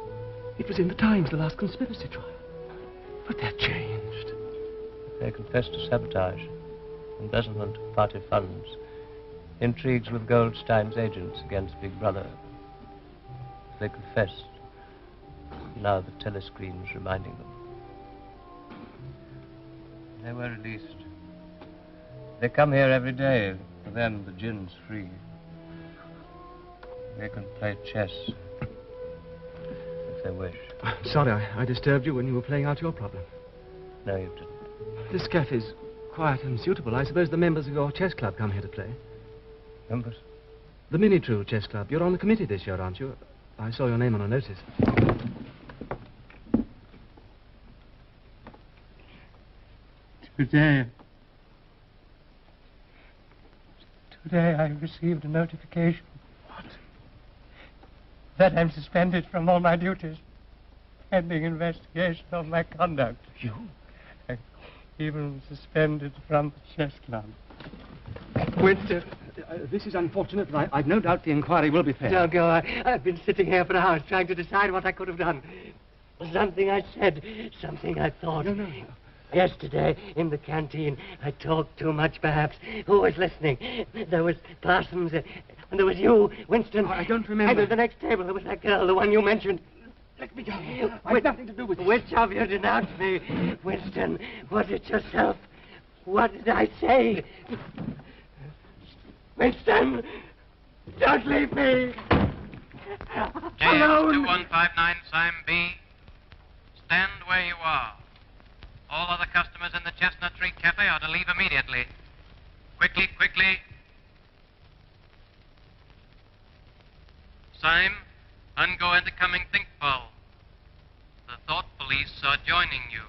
It was in the Times, the last conspiracy trial. But they're changed. They confessed to sabotage, embezzlement of party funds, intrigues with Goldstein's agents against Big Brother. They confessed. Now the telescreen is reminding them. They were released. They come here every day. For them, the gin's free. They can play chess if they wish. I'm sorry I disturbed you when you were playing out your problem. No, you didn't. This cafe's quiet and suitable. I suppose the members of your chess club come here to play. Members? The Miniature Chess Club. You're on the committee this year, aren't you? I saw your name on a notice. Today I received a notification. What? That I'm suspended from all my duties, pending investigation of my conduct. You? I'm even suspended from the chess club. Winston. This is unfortunate, but I've no doubt the inquiry will be fair. Don't go. I've been sitting here for hours trying to decide what I could have done. Something I said, something I thought. No. Yesterday, in the canteen, I talked too much, perhaps. Who was listening? There was Parsons, and there was you, Winston. I don't remember. And at the next table, there was that girl, the one you mentioned. Let me go. I've nothing to do with it. Which of you denounced me? Winston, was it yourself? What did I say? Winston, don't leave me. JS 2159 Syme B. Stand where you are. All other customers in the Chestnut Tree Cafe are to leave immediately. Quickly. Syme, ungo incoming thinkful. The thought police are joining you.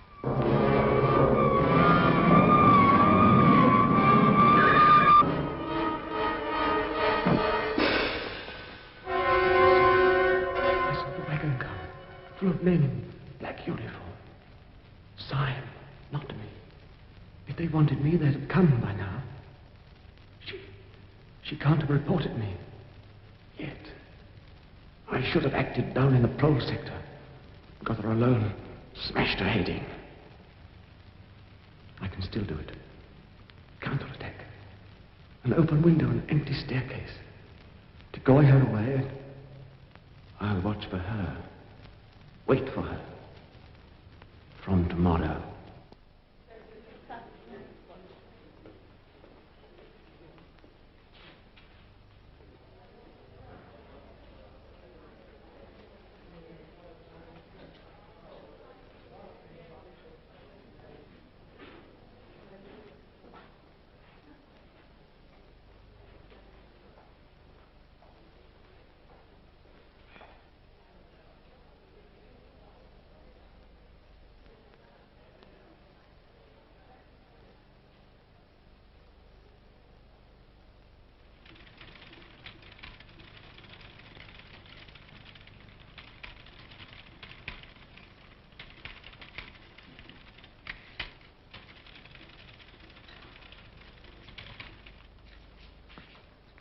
I saw the wagon come, full of men in black uniform. Syme, not me. If they wanted me, they'd have come by now. She can't have reported me. Yet. I should have acted down in the prole sector. Got her alone, smashed her head in. I can still do it. Counterattack. An open window, an empty staircase. Decoy her away. I'll watch for her. Wait for her. From tomorrow.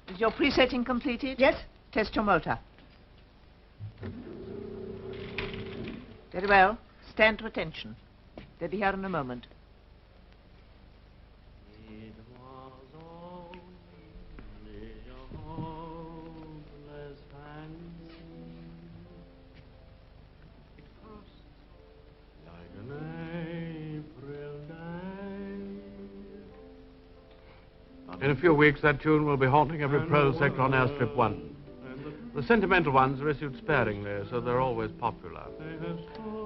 Is your presetting completed? Yes. Test your motor. Very well. Stand to attention. They'll be here in a moment. In a few weeks, that tune will be haunting every prose sector on Airstrip 1. The sentimental ones are issued sparingly, so they're always popular.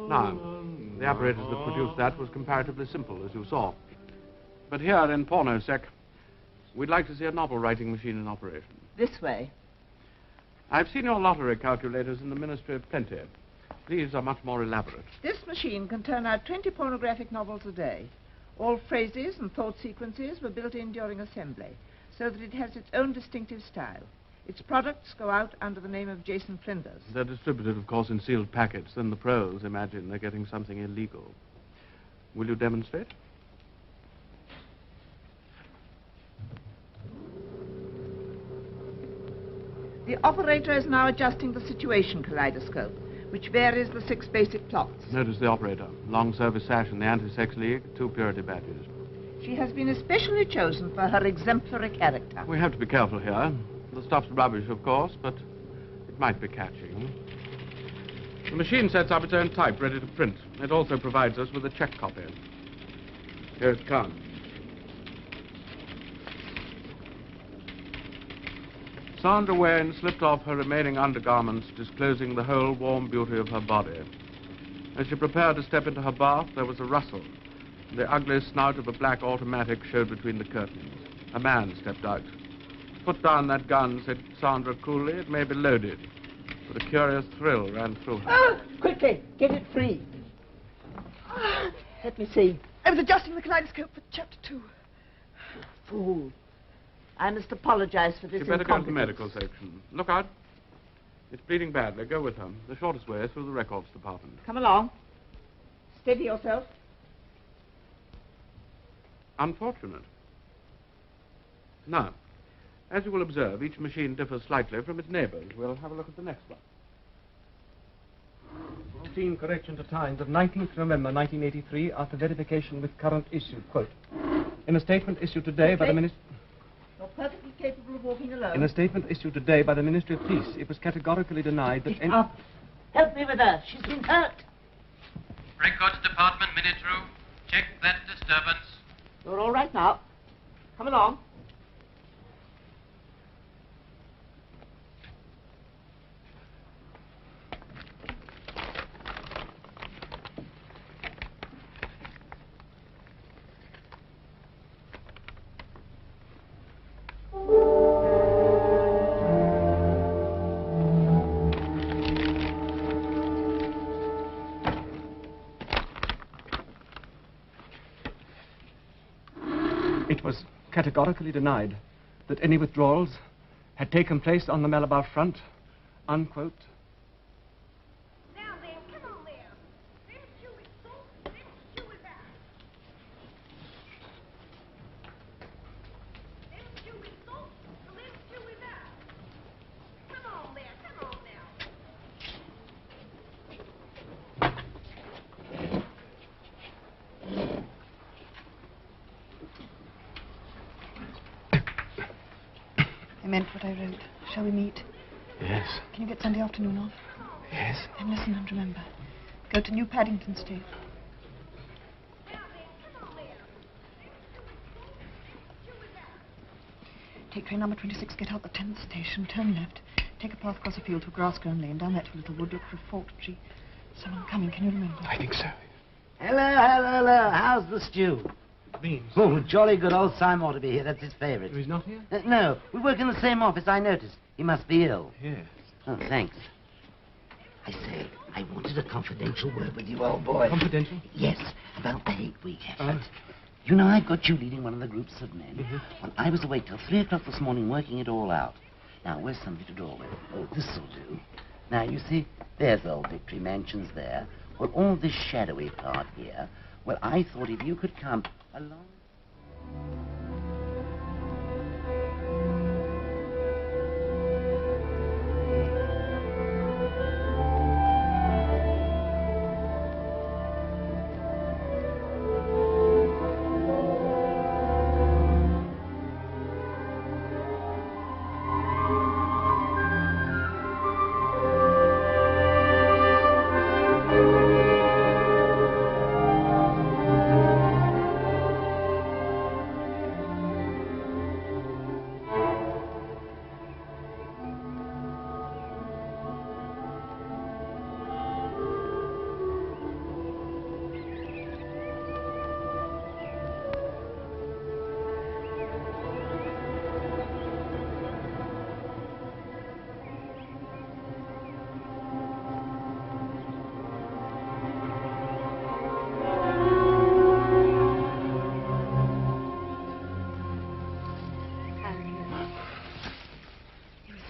Now, the apparatus that produced that was comparatively simple, as you saw. But here in Pornosec, we'd like to see a novel-writing machine in operation. This way. I've seen your lottery calculators in the Ministry of Plenty. These are much more elaborate. This machine can turn out 20 pornographic novels a day. All phrases and thought sequences were built in during assembly, so that it has its own distinctive style. Its products go out under the name of Jason Flinders. They're distributed, of course, in sealed packets. Then the pros imagine they're getting something illegal. Will you demonstrate? The operator is now adjusting the situation kaleidoscope, which varies the 6 basic plots. Notice the operator. Long service sash in the Anti-Sex League, 2 purity badges. She has been especially chosen for her exemplary character. We have to be careful here. The stuff's rubbish, of course, but it might be catching. The machine sets up its own type, ready to print. It also provides us with a check copy. Here it comes. Sandra Wayne slipped off her remaining undergarments, disclosing the whole warm beauty of her body. As she prepared to step into her bath, there was a rustle. The ugly snout of a black automatic showed between the curtains. A man stepped out. Put down that gun, said Sandra coolly. It may be loaded. But a curious thrill ran through her. Ah! Quickly, get it free. Let me see. I was adjusting the kaleidoscope for chapter 2. Fool. I must apologize for this You better go to the incompetence. medical section. Look out. It's bleeding badly. Go with her. The shortest way is through the records department. Come along. Steady yourself. Unfortunate. Now, as you will observe, each machine differs slightly from its neighbors. We'll have a look at the next one. Routine correction to Times of 19th November 1983 after verification with current issue. Quote, in a statement issued today by the Ministry... You're perfectly capable of walking alone. In a statement issued today by the Ministry of Peace, it was categorically denied that any... Up. Help me with her. She's been hurt. Records Department, minute room. Check that disturbance. You're all right now. Come along. It was categorically denied that any withdrawals had taken place on the Malabar front, unquote. I meant what I wrote. Shall we meet? Yes. Can you get Sunday afternoon off? Yes. Then listen and remember. Go to New Paddington Station. Take train number 26, get out the 10th station, turn left. Take a path across a field to a grass-grown lane, down that to a little wood, look for a forked tree. Someone coming, can you remember? I think so. Hello. How's the stew? Beans. Oh, jolly good. Old Simon ought to be here. That's his favourite. He's not here? No, we work in the same office, I noticed. He must be ill. Yes. Oh, thanks. I say, I wanted a confidential word with you, old boy. Confidential? Yes, about the hate week effort. You know, I got you leading one of the groups of men. When I was awake till 3 o'clock this morning working it all out. Now, where's something to draw with? Oh, this'll do. Now, you see, there's old Victory Mansions there. Well, all this shadowy part here. Well, I thought if you could come along...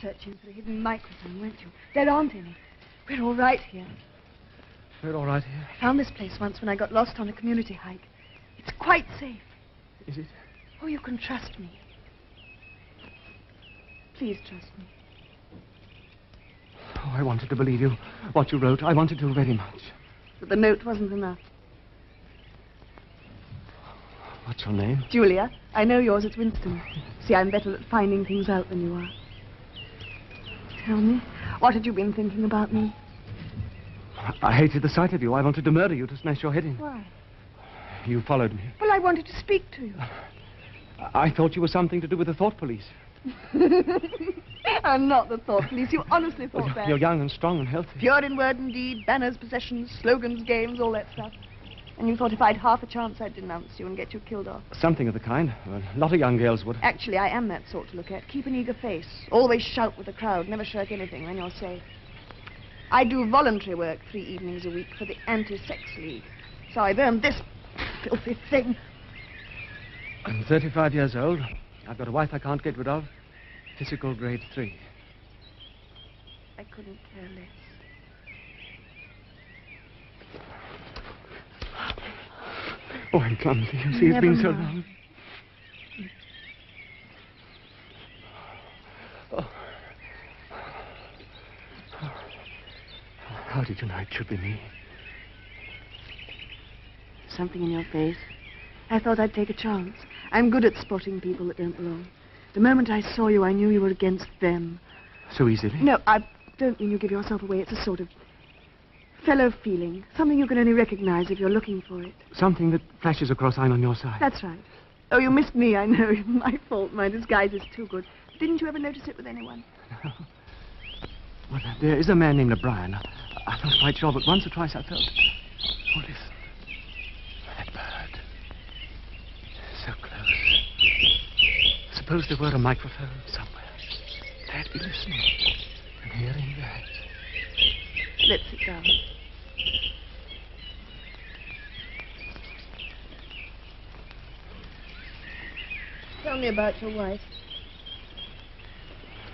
Searching for the hidden microphone, weren't you? There aren't any. We're all right here. We're all right here. I found this place once when I got lost on a community hike. It's quite safe. Is it? Oh, you can trust me. Please trust me. Oh, I wanted to believe you. What you wrote, I wanted to very much. But the note wasn't enough. What's your name? Julia. I know yours. It's Winston. See, I'm better at finding things out than you are. Tell me, what had you been thinking about me? I hated the sight of you. I wanted to murder you, to smash your head in. Why? You followed me. Well, I wanted to speak to you. I thought you were something to do with the thought police. I'm not the thought police. You honestly thought that. You're young and strong and healthy. Pure in word and deed, banners, possessions, slogans, games, all that stuff. And you thought if I'd half a chance, I'd denounce you and get you killed off. Something of the kind. A lot of young girls would. Actually, I am that sort to look at. Keep an eager face. Always shout with the crowd. Never shirk anything. Then you're safe. I do voluntary work 3 evenings a week for the Anti-Sex League. So I've earned this filthy thing. I'm 35 years old. I've got a wife I can't get rid of. Physical grade 3. I couldn't care less. Oh, I'm clumsy. You see, it's been so long. Oh. How did you know it should be me? Something in your face. I thought I'd take a chance. I'm good at spotting people that don't belong. The moment I saw you, I knew you were against them. So easily? No, I don't mean you give yourself away. It's a sort of fellow feeling. Something you can only recognize if you're looking for it. Something that flashes across I'm on your side. That's right. Oh, you missed me, I know. My fault. My disguise is too good. Didn't you ever notice it with anyone? No. Well, there is a man named O'Brien. I'm not quite sure, but once or twice I felt... Oh, listen. That bird. So close. Suppose there were a microphone somewhere. They'd be listening and hearing that. Let's sit down. Tell me about your wife.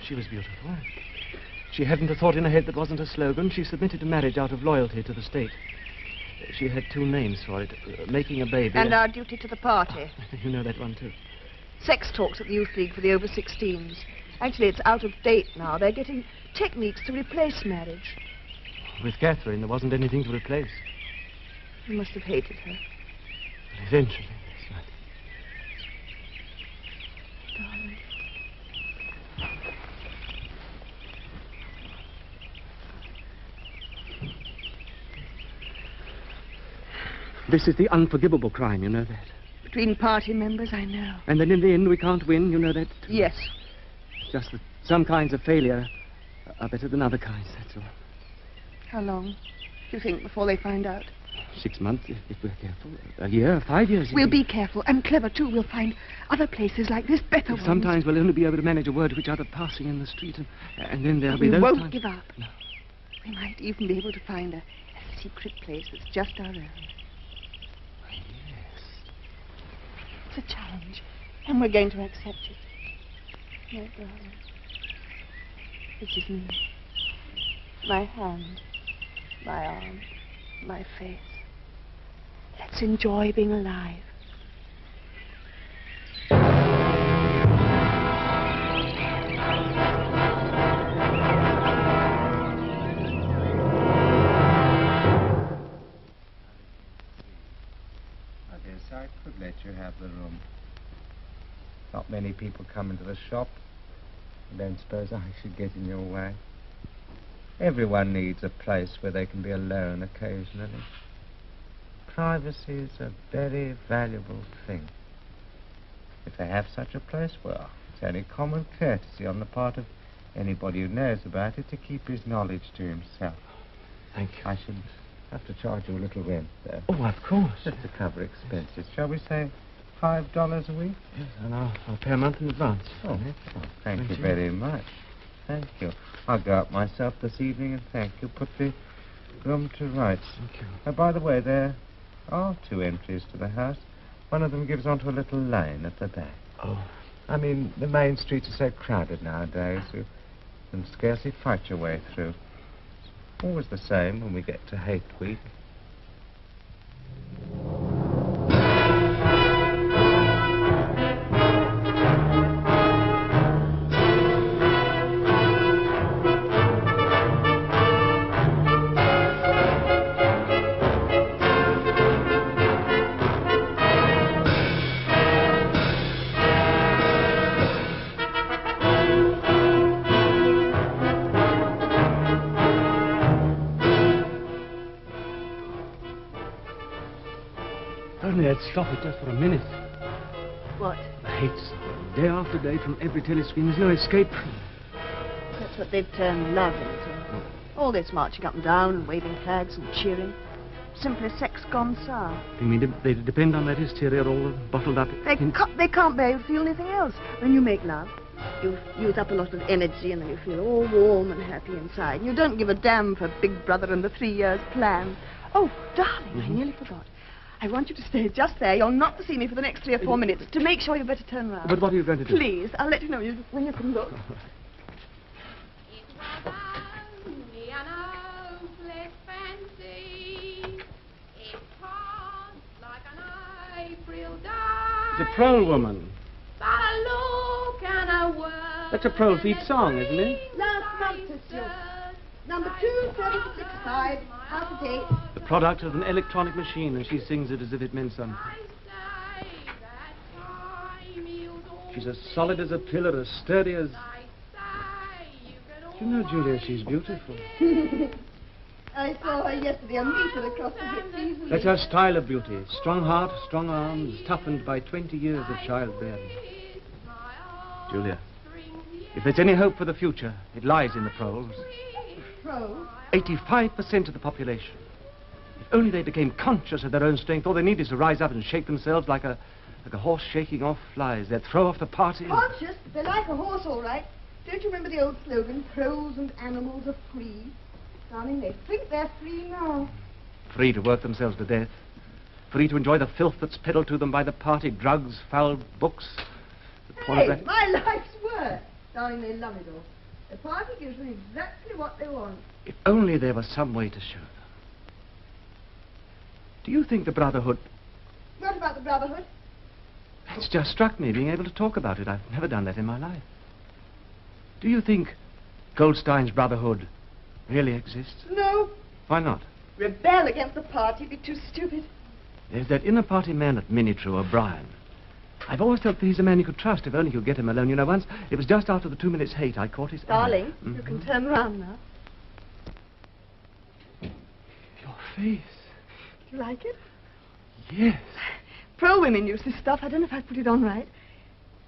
She was beautiful. She hadn't a thought in her head that wasn't a slogan. She submitted to marriage out of loyalty to the state. She had 2 names for it. Making a baby. And our duty to the party. You know that one, too. Sex talks at the Youth League for the over-16s. Actually, it's out of date now. They're getting techniques to replace marriage. With Catherine, there wasn't anything to replace. You must have hated her. But eventually, that's right. Darling. This is the unforgivable crime, you know that. Between party members, I know. And then in the end we can't win, you know that too. Yes. Just that some kinds of failure are better than other kinds, that's all. How long do you think before they find out? 6 months, if we're careful. A year, 5 years. We'll be careful and clever, too. We'll find other places like this, better ones. Sometimes we'll only be able to manage a word to each other passing in the street, and then there'll be those We won't times... give up. No. We might even be able to find a secret place that's just our own. Yes. It's a challenge, and we're going to accept it. My darling, this is me. My hand, my arm, my face. Let's enjoy being alive. I could let you have the room. Not many people come into the shop. I don't suppose I should get in your way. Everyone needs a place where they can be alone occasionally. Privacy is a very valuable thing. If they have such a place, well, it's only common courtesy on the part of anybody who knows about it to keep his knowledge to himself. Thank you. I should have to charge you a little rent, though. Oh, of course. Just to cover expenses. Shall we say $5 a week? Yes, and I'll pay a month in advance. Oh, thank you very much. Thank you. I'll go up myself this evening and thank you. Put the room to rights. Thank you. Oh, by the way, there are 2 entries to the house. One of them gives onto a little lane at the back. Oh. I mean, the main streets are so crowded nowadays, you can scarcely fight your way through. Always the same when we get to Hate Week. Only I'd stop it just for a minute. What? The hate song. Day after day from every telescreen. There's no escape from it. That's what they've turned love into. All this marching up and down and waving flags and cheering. Simply sex gone sour. You mean they depend on that hysteria all bottled up? They can't bear to feel anything else. When you make love, you use up a lot of energy and then you feel all warm and happy inside. And you don't give a damn for Big Brother and the 3 years plan. Oh, darling, I nearly forgot. I want you to stay just there. You're not to see me for the next 3 or 4 minutes. To make sure you better turn round. But what are you going to do? Please, I'll let you know when you can look. It's a prole woman. That's a prole feet song, isn't it? Last month, Monsieur. Number 2765, half a day. The product of an electronic machine, and she sings it as if it meant something. She's as solid as a pillar, as sturdy as... You know, Julia, she's beautiful. I saw her yesterday, a meter across the hips easily. That's her style of beauty. Strong heart, strong arms, toughened by 20 years of childbearing. Julia, if there's any hope for the future, it lies in the proles. Proles? 85% of the population. If only they became conscious of their own strength, all they need is to rise up and shake themselves like a horse shaking off flies. They'd throw off the party. Conscious? They're like a horse, all right. Don't you remember the old slogan, proles and animals are free? Darling, they think they're free now. Free to work themselves to death. Free to enjoy the filth that's peddled to them by the party, drugs, foul books. Hey, my life's work. Darling, they love it all. The party gives them exactly what they want. If only there was some way to show them. Do you think the Brotherhood... What about the Brotherhood? It's just struck me being able to talk about it. I've never done that in my life. Do you think Goldstein's Brotherhood really exists? No. Why not? Rebel against the party, be too stupid. There's that inner party man at Minitrue, O'Brien. I've always felt that he's a man you could trust if only you get him alone. You know, once, it was just after the 2 minutes hate, I caught his Darling, eye. you can turn round now. Your face. Do you like it? Yes. Pro-women use this stuff. I don't know if I put it on right.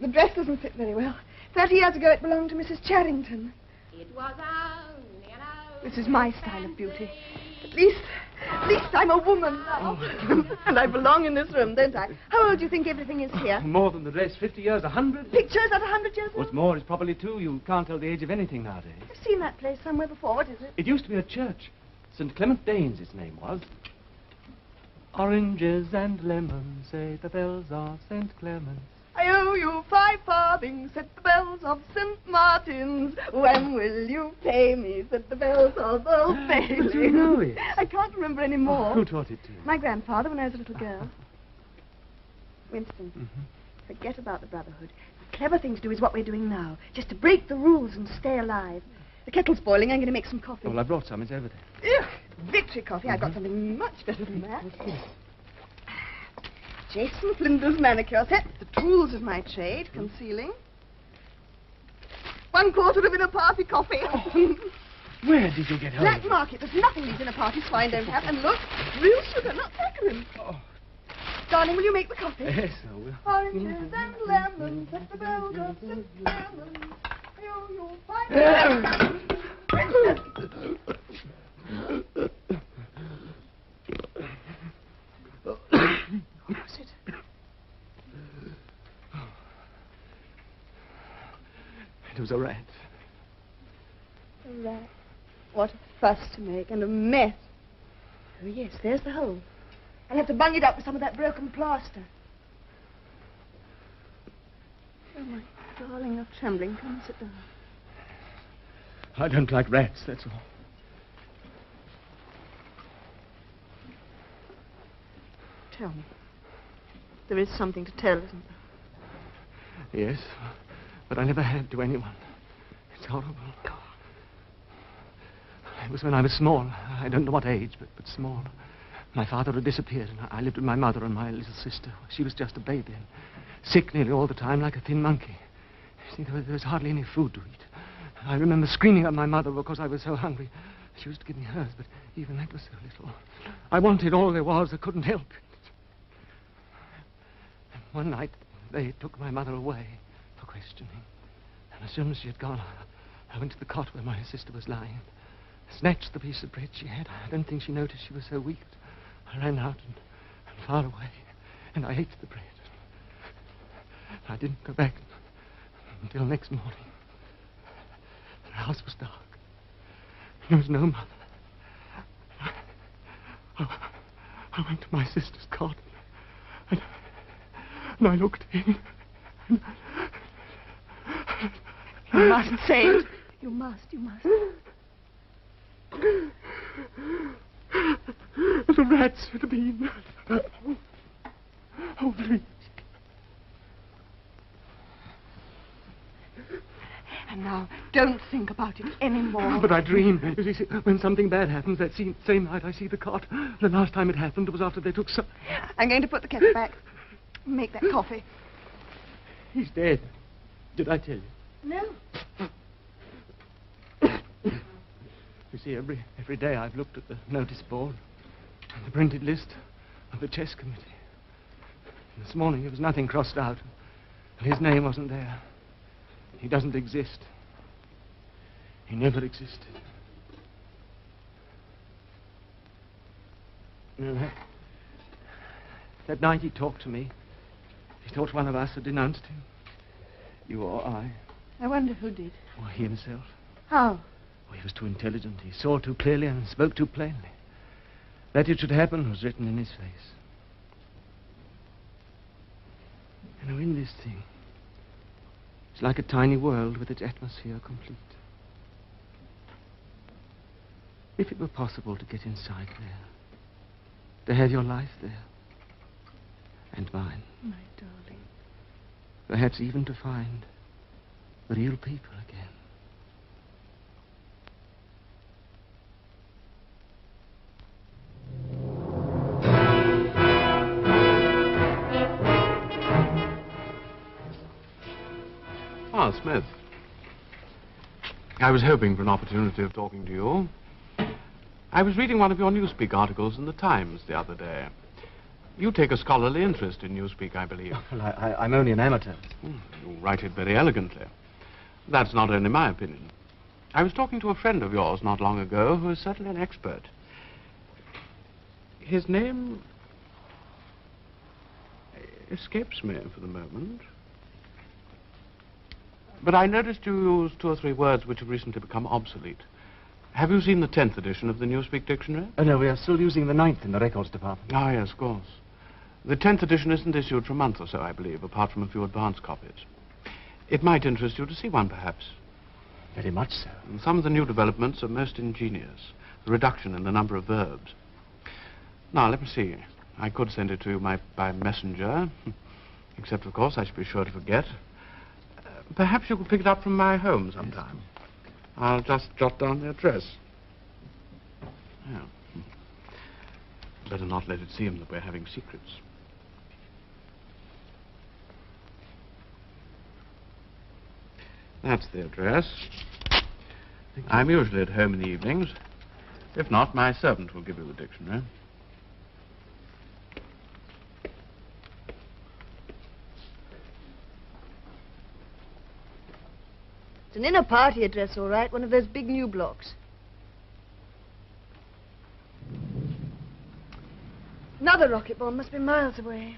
The dress doesn't fit very well. 30 years ago, it belonged to Mrs. Charrington. It was only an hour. This is my style of beauty. At least I'm a woman now. And I belong in this room, don't I? How old do you think everything is here? More than the dress. 50 years, 100. Pictures at 100 years old? What's more, it's probably 2. You can't tell the age of anything nowadays. I've seen that place somewhere before. What is it? It used to be a church. St. Clement Danes, its name was. Oranges and lemons, say the bells of St. Clement's. I owe you 5 farthings, said the bells of St. Martin's. When will you pay me, said the bells of Old Bailey. But you know it. I can't remember any more. Who taught it to you? My grandfather when I was a little girl. Winston, forget about the Brotherhood. The clever thing to do is what we're doing now. Just to break the rules and stay alive. The kettle's boiling. I'm going to make some coffee. Well, I brought some. It's over there. Ugh, victory coffee. I've got something much better than that. Jason Flinders manicure set. The tools of my trade. Concealing. 1/4 of inner party coffee. Where did you get hold Black of it? market. There's nothing these inner parties swine don't have. And look, real sugar, not saccharin. Darling, will you make the coffee? Yes, I will. Oranges and lemons at the bells of St. Clement's. You'll find What was it? It was a rat. A rat. What a fuss to make and a mess. Oh, yes, there's the hole. I'll have to bung it up with some of that broken plaster. Oh, my darling, you're trembling. Come and sit down. I don't like rats, that's all. Tell me. There is something to tell, isn't there? Yes, but I never had to anyone. It's horrible. It was when I was small. I don't know what age, but small. My father had disappeared, and I lived with my mother and my little sister. She was just a baby, and sick nearly all the time, like a thin monkey. You see, there was hardly any food to eat. I remember screaming at my mother because I was so hungry. She used to give me hers, but even that was so little. I wanted all there was. I couldn't help it. And one night, they took my mother away for questioning. And as soon as she had gone, I went to the cot where my sister was lying, snatched the piece of bread she had. I don't think she noticed she was so weak. I ran out and far away, and I ate the bread. I didn't go back until next morning. The house was dark. There was no mother. I went to my sister's cot, and I looked in. You mustn't say it. You must. The rats had been. Oh, please. And now, don't think about it anymore. But I dream. You see, when something bad happens, that same night I see the cot. The last time it happened was after they took some... I'm going to put the kettle back. Make that coffee. He's dead. Did I tell you? No. You see, every day I've looked at the notice board and the printed list of the chess committee. And this morning there was nothing crossed out. His name wasn't there. He doesn't exist. He never existed. You know, that night he talked to me. He thought one of us had denounced him. You or I. I wonder who did. Or he himself. How? He was too intelligent. He saw too clearly and spoke too plainly. That it should happen was written in his face. You know, in this thing, it's like a tiny world with its atmosphere complete. If it were possible to get inside there, to have your life there, and mine. My darling. Perhaps even to find the real people again. Ah, Smith. I was hoping for an opportunity of talking to you. I was reading one of your Newspeak articles in the Times the other day. You take a scholarly interest in newspeak, I believe. Well, I'm only an amateur. You write it very elegantly. That's not only my opinion. I was talking to a friend of yours not long ago who is certainly an expert. His name escapes me for the moment. But I noticed you used 2 or 3 words which have recently become obsolete. Have you seen the 10th edition of the Newspeak Dictionary? No, we are still using the 9th in the records department. Ah, yes, of course. The 10th edition isn't issued for a month or so, I believe, apart from a few advance copies. It might interest you to see one, perhaps. Very much so. And some of the new developments are most ingenious. The reduction in the number of verbs. Now, let me see. I could send it to you by messenger. Except, of course, I should be sure to forget. Perhaps you could pick it up from my home sometime. I'll just jot down the address. Yeah. Better not let it seem that we're having secrets. That's the address. I'm usually at home in the evenings. If not, my servant will give you the dictionary. It's an inner party address, all right. One of those big new blocks. Another rocket bomb must be miles away.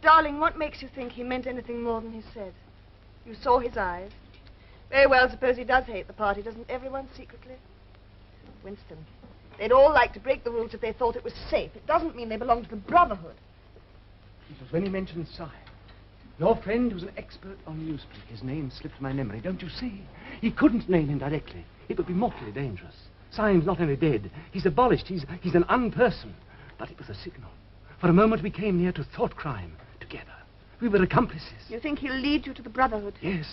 Darling, what makes you think he meant anything more than he said? You saw his eyes. Very well, suppose he does hate the party. Doesn't everyone secretly? Winston, they'd all like to break the rules if they thought it was safe. It doesn't mean they belong to the Brotherhood. It was when he mentioned Syme. Your friend was an expert on newspeak. His name slipped my memory, don't you see? He couldn't name him directly. It would be mortally dangerous. Syme's not only dead, he's abolished. He's an unperson. But it was a signal. For a moment we came near to thought crime together. We were accomplices. You think he'll lead you to the Brotherhood? Yes.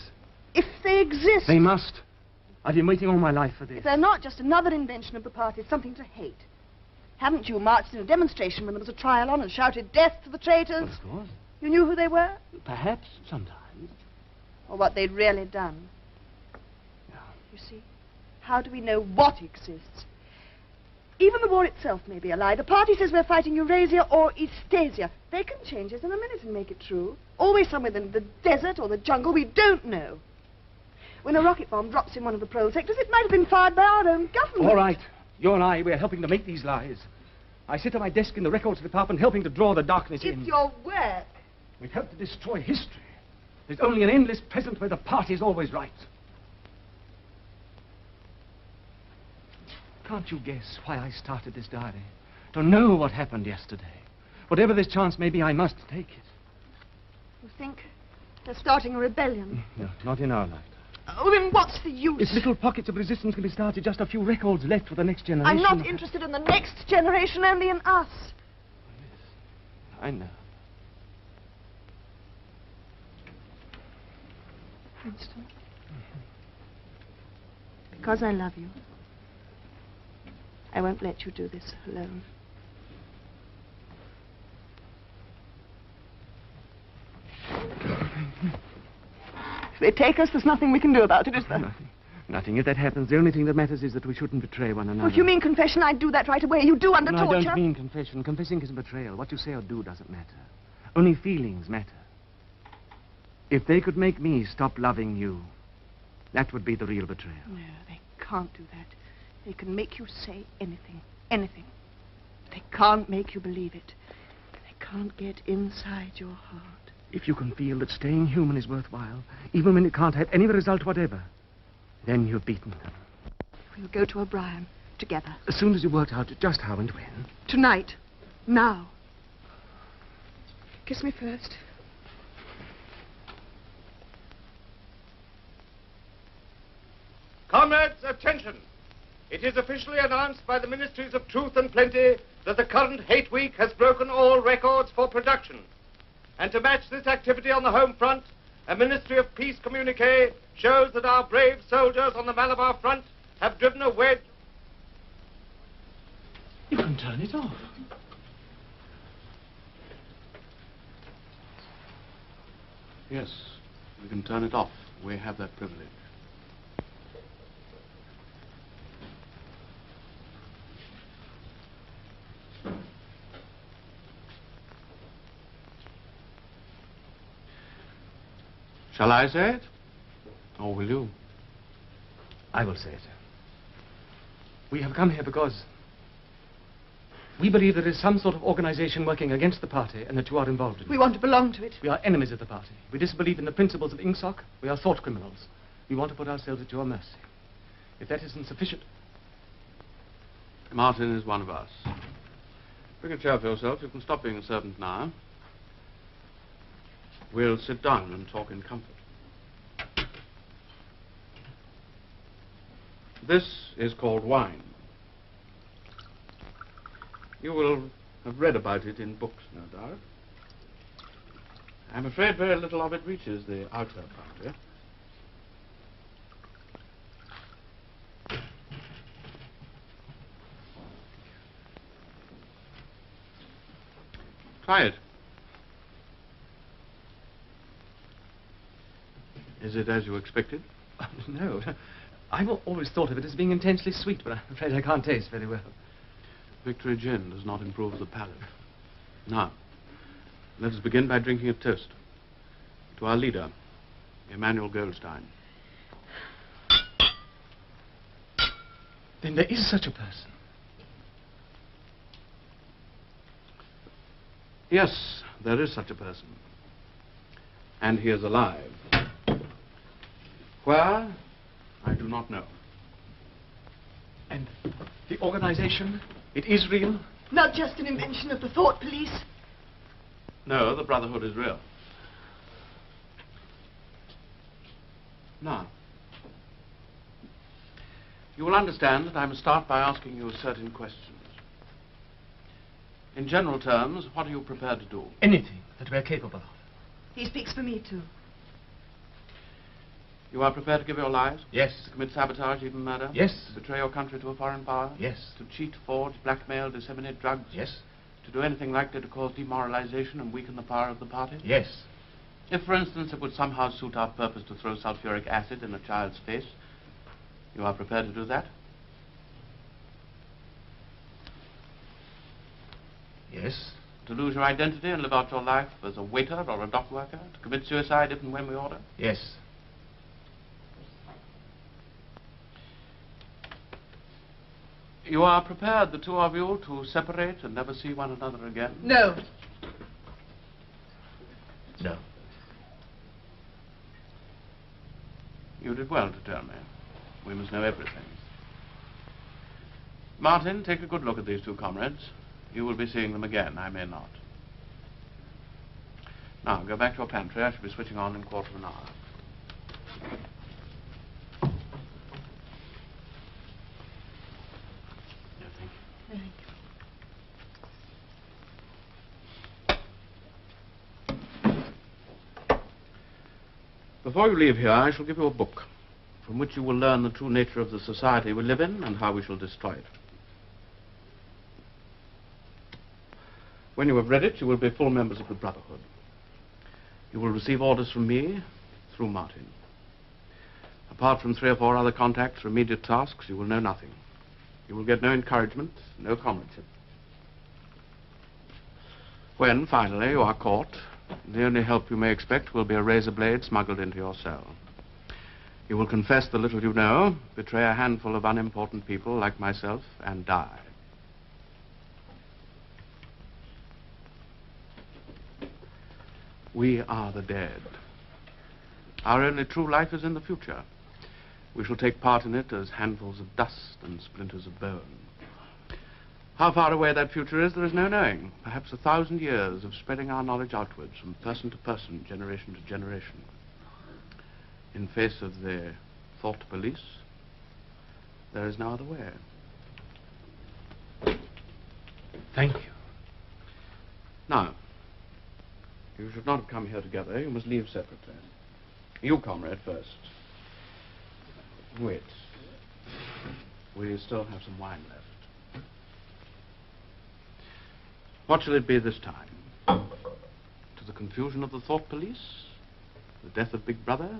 If they exist. They must. I've been waiting all my life for this. If they're not just another invention of the party, something to hate. Haven't you marched in a demonstration when there was a trial on and shouted death to the traitors? Of course. You knew who they were? Perhaps, sometimes. Or what they'd really done. No. You see, how do we know what exists? Even the war itself may be a lie. The party says we're fighting Eurasia or Eastasia. They can change it in a minute and make it true. Always somewhere in the desert or the jungle, we don't know. When a rocket bomb drops in one of the prole sectors, it might have been fired by our own government. All right. You and I, we're helping to make these lies. I sit at my desk in the records department helping to draw the darkness in. It's your work. We've helped to destroy history. There's only an endless present where the party's always right. Can't you guess why I started this diary? To know what happened yesterday. Whatever this chance may be, I must take it. You think they're starting a rebellion? No, not in our lifetime. Oh, then what's the use? If little pockets of resistance can be started, just a few records left for the next generation. I'm not interested in the next generation, only in us. Yes, I know. Winston. Because I love you, I won't let you do this alone. If they take us, there's nothing we can do about it, is there? Nothing. Nothing. If that happens, the only thing that matters is that we shouldn't betray one another. Oh, if you mean confession, I'd do that right away. You do under torture. I don't mean confession. Confessing isn't betrayal. What you say or do doesn't matter. Only feelings matter. If they could make me stop loving you, that would be the real betrayal. No, they can't do that. They can make you say anything. Anything. They can't make you believe it. They can't get inside your heart. If you can feel that staying human is worthwhile, even when it can't have any result whatever, then you've beaten them. We'll go to O'Brien together. As soon as you worked out just how and when. Tonight. Now. Kiss me first. Comrades, attention! It is officially announced by the Ministries of Truth and Plenty that the current hate week has broken all records for production. And to match this activity on the home front, a Ministry of Peace communique shows that our brave soldiers on the Malabar front have driven a wedge. You can turn it off. Yes, we can turn it off. We have that privilege. Shall I say it? Or will you? I will say it. We have come here because we believe there is some sort of organization working against the party and that you are involved in it. We want to belong to it. We are enemies of the party. We disbelieve in the principles of Ingsoc. We are thought criminals. We want to put ourselves at your mercy. If that isn't sufficient... Martin is one of us. Bring a chair for yourself. You can stop being a servant now. We'll sit down and talk in comfort. This is called wine. You will have read about it in books, no doubt. I'm afraid very little of it reaches the outer boundary. Try it. Is it as you expected? No. I've always thought of it as being intensely sweet, but I'm afraid I can't taste very well. Victory gin does not improve the palate. Now, let us begin by drinking a toast to our leader, Emmanuel Goldstein. Then there is such a person. Yes, there is such a person. And he is alive. Where? I do not know. And the organization? It is real? Not just an invention of the thought police. No, the Brotherhood is real. Now, you will understand that I must start by asking you certain questions. In general terms, what are you prepared to do? Anything that we're capable of. He speaks for me, too. You are prepared to give your lives? Yes. To commit sabotage, even murder? Yes. To betray your country to a foreign power? Yes. To cheat, forge, blackmail, disseminate drugs? Yes. To do anything likely to cause demoralization and weaken the power of the party? Yes. If, for instance, it would somehow suit our purpose to throw sulfuric acid in a child's face, you are prepared to do that? Yes. To lose your identity and live out your life as a waiter or a dock worker? To commit suicide if and when we order? Yes. You are prepared, the two of you, to separate and never see one another again? No. No. You did well to tell me. We must know everything. Martin, take a good look at these two comrades. You will be seeing them again. I may not. Now, go back to your pantry. I shall be switching on in a quarter of an hour. Before you leave here, I shall give you a book from which you will learn the true nature of the society we live in and how we shall destroy it. When you have read it, you will be full members of the Brotherhood. You will receive orders from me through Martin. Apart from 3 or 4 other contacts or immediate tasks, you will know nothing. You will get no encouragement, no comradeship. When, finally, you are caught, the only help you may expect will be a razor blade smuggled into your cell. You will confess the little you know, betray a handful of unimportant people like myself, and die. We are the dead. Our only true life is in the future. We shall take part in it as handfuls of dust and splinters of bone. How far away that future is, there is no knowing. Perhaps 1,000 years of spreading our knowledge outwards from person to person, generation to generation. In face of the thought police, there is no other way. Thank you. Now, you should not have come here together. You must leave separately. You, comrade, first. Wait. We still have some wine left. What shall it be this time? To the confusion of the thought police? The death of Big Brother?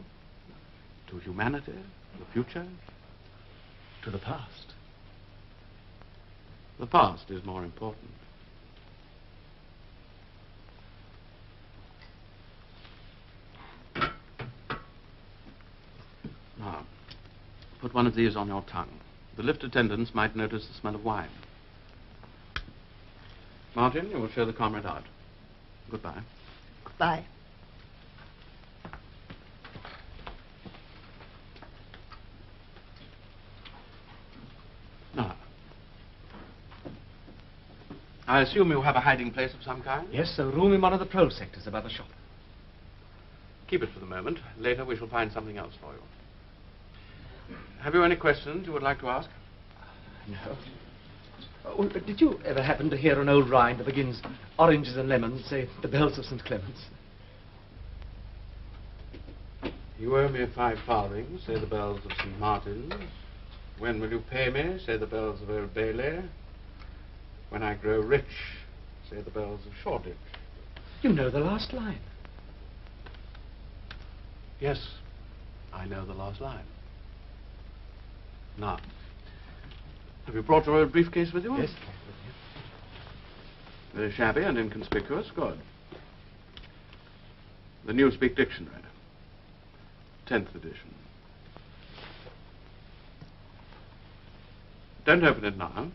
To humanity? The future? To the past. The past is more important. one of these on your tongue. The lift attendants might notice the smell of wine. Martin, you will show the comrade out. Goodbye. Goodbye. Now, I assume you have a hiding place of some kind? Yes, a room in one of the pro sectors above the shop. Keep it for the moment. Later we shall find something else for you. Have you any questions you would like to ask? No. Oh, did you ever happen to hear an old rhyme that begins, oranges and lemons, say, the bells of St. Clement's? You owe me 5 farthings, say the bells of St. Martin's. When will you pay me, say the bells of Old Bailey. When I grow rich, say the bells of Shoreditch. You know the last line. Yes, I know the last line. Now, have you brought your old briefcase with you? Yes. Very shabby and inconspicuous. Good. The Newspeak Dictionary. 10th edition. Don't open it now.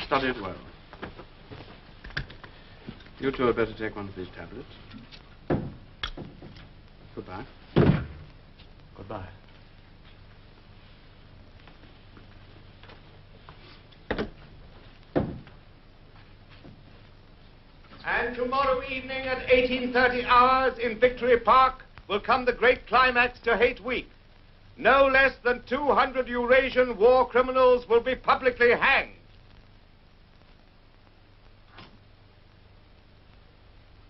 Study it well. You two had better take one of these tablets. Goodbye. Goodbye. And tomorrow evening at 18:30 hours in Victory Park will come the great climax to Hate Week. No less than 200 Eurasian war criminals will be publicly hanged.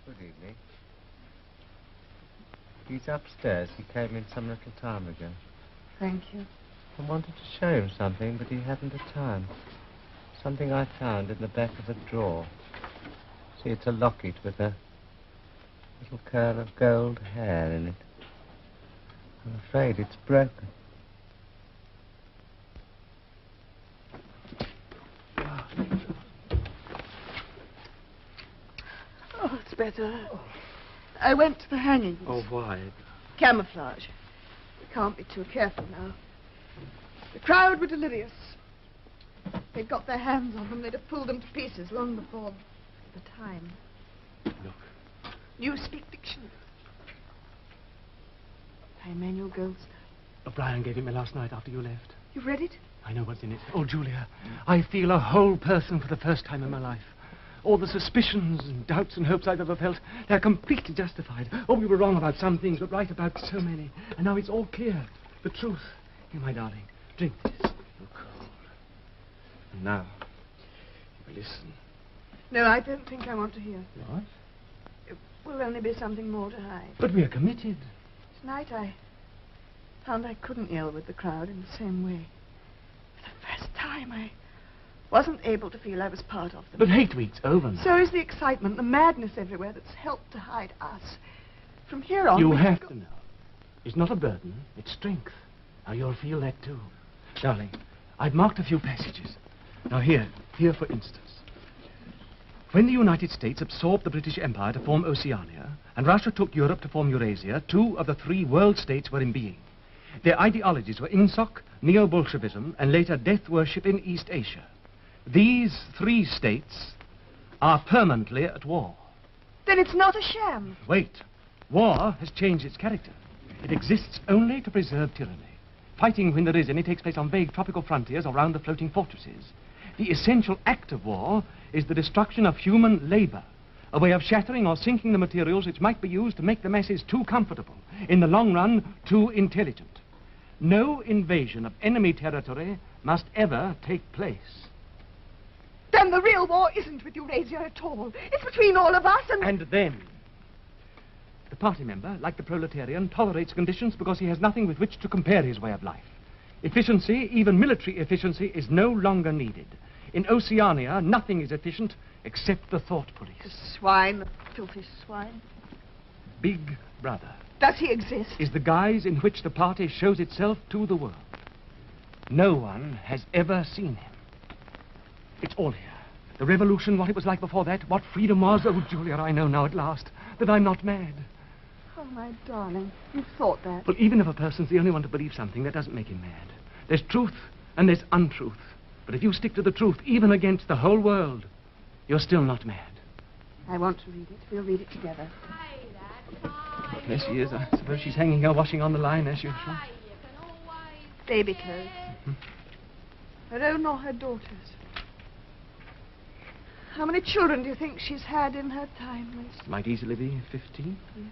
Good evening. He's upstairs. He came in some little time ago. Thank you. I wanted to show him something, but he hadn't the time. Something I found in the back of a drawer. See, it's a locket with a little curl of gold hair in it. I'm afraid it's broken. Oh, it's better. I went to the hangings. Oh, why? Camouflage. We can't be too careful now. The crowd were delirious. They'd got their hands on them. They'd have pulled them to pieces long before the time. Look. Newspeak Dictionary. By Emmanuel Goldstein. O'Brien gave it me last night after you left. You've read it? I know what's in it. Oh, Julia, I feel a whole person for the first time in my life. All the suspicions and doubts and hopes I've ever felt, they're completely justified. Oh, we were wrong about some things, but right about so many. And now it's all clear. The truth. Here, my darling, drink this. You're cold. And now, listen. No, I don't think I want to hear. What? It will only be something more to hide. But we are committed. Tonight I found I couldn't yell with the crowd in the same way. For the first time, I wasn't able to feel I was part of them. But Hate Week's over now. So is the excitement, the madness everywhere that's helped to hide us. From here on, You have to know. It's not a burden, it's strength. Now you'll feel that too. Darling, I've marked a few passages. Now here for instance. When the United States absorbed the British Empire to form Oceania, and Russia took Europe to form Eurasia, 2 of the 3 world states were in being. Their ideologies were INSOC, Neo-Bolshevism, and later death worship in East Asia. These 3 states are permanently at war. Then it's not a sham. Wait. War has changed its character. It exists only to preserve tyranny. Fighting, when there is any, takes place on vague tropical frontiers or round the floating fortresses. The essential act of war is the destruction of human labor, a way of shattering or sinking the materials which might be used to make the masses too comfortable, in the long run, too intelligent. No invasion of enemy territory must ever take place. Then the real war isn't with Eurasia at all. It's between all of us and... And then, the party member, like the proletarian, tolerates conditions because he has nothing with which to compare his way of life. Efficiency, even military efficiency, is no longer needed. In Oceania, nothing is efficient except the thought police. The swine, the filthy swine. Big Brother. Does he exist? Is the guise in which the party shows itself to the world. No one has ever seen him. It's all here. The revolution, what it was like before that, what freedom was. Oh, Julia, I know now at last that I'm not mad. Oh, my darling, you've thought that. Well, even if a person's the only one to believe something, that doesn't make him mad. There's truth and there's untruth. But if you stick to the truth, even against the whole world, you're still not mad. I want to read it. We'll read it together. There she is. I suppose she's hanging her washing on the line as usual. Baby clothes. Her own or her daughter's? How many children do you think she's had in her time, Winston? Might easily be 15. Yes.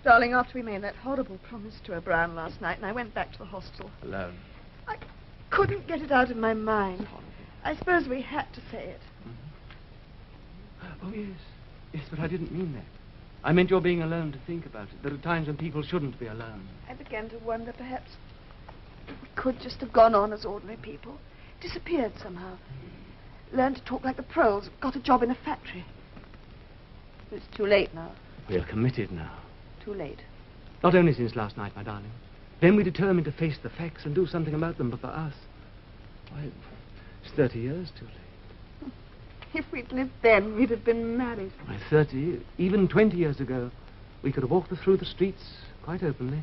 Darling, after we made that horrible promise to O'Brien last night, and I went back to the hostel. Alone. I couldn't get it out of my mind. I suppose we had to say it. Oh, yes. Yes, but I didn't mean that. I meant your being alone to think about it. There are times when people shouldn't be alone. I began to wonder perhaps we could just have gone on as ordinary people. Disappeared somehow. Learned to talk like the pros. Got a job in a factory. But it's too late now. We're committed now. Too late. Not only since last night, my darling. Then we determined to face the facts and do something about them, but for us, why, it's 30 years too late. If we'd lived then, we'd have been married. Why, 30, even 20 years ago, we could have walked through the streets quite openly,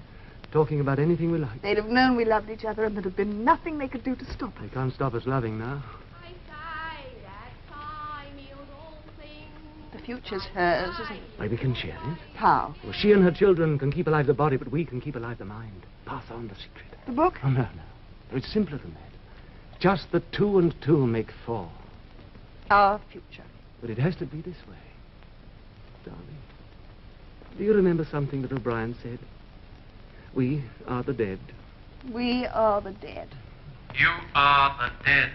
talking about anything we liked. They'd have known we loved each other, and there'd have been nothing they could do to stop us. They can't stop us loving now. The future's hers, isn't it? Why, we can share it. How? Well, she and her children can keep alive the body, but we can keep alive the mind. Pass on the secret. The book? Oh, no. It's simpler than that. Just that 2 and 2 make 4. Our future. But it has to be this way. Darling, do you remember something that O'Brien said? We are the dead. We are the dead. You are the dead.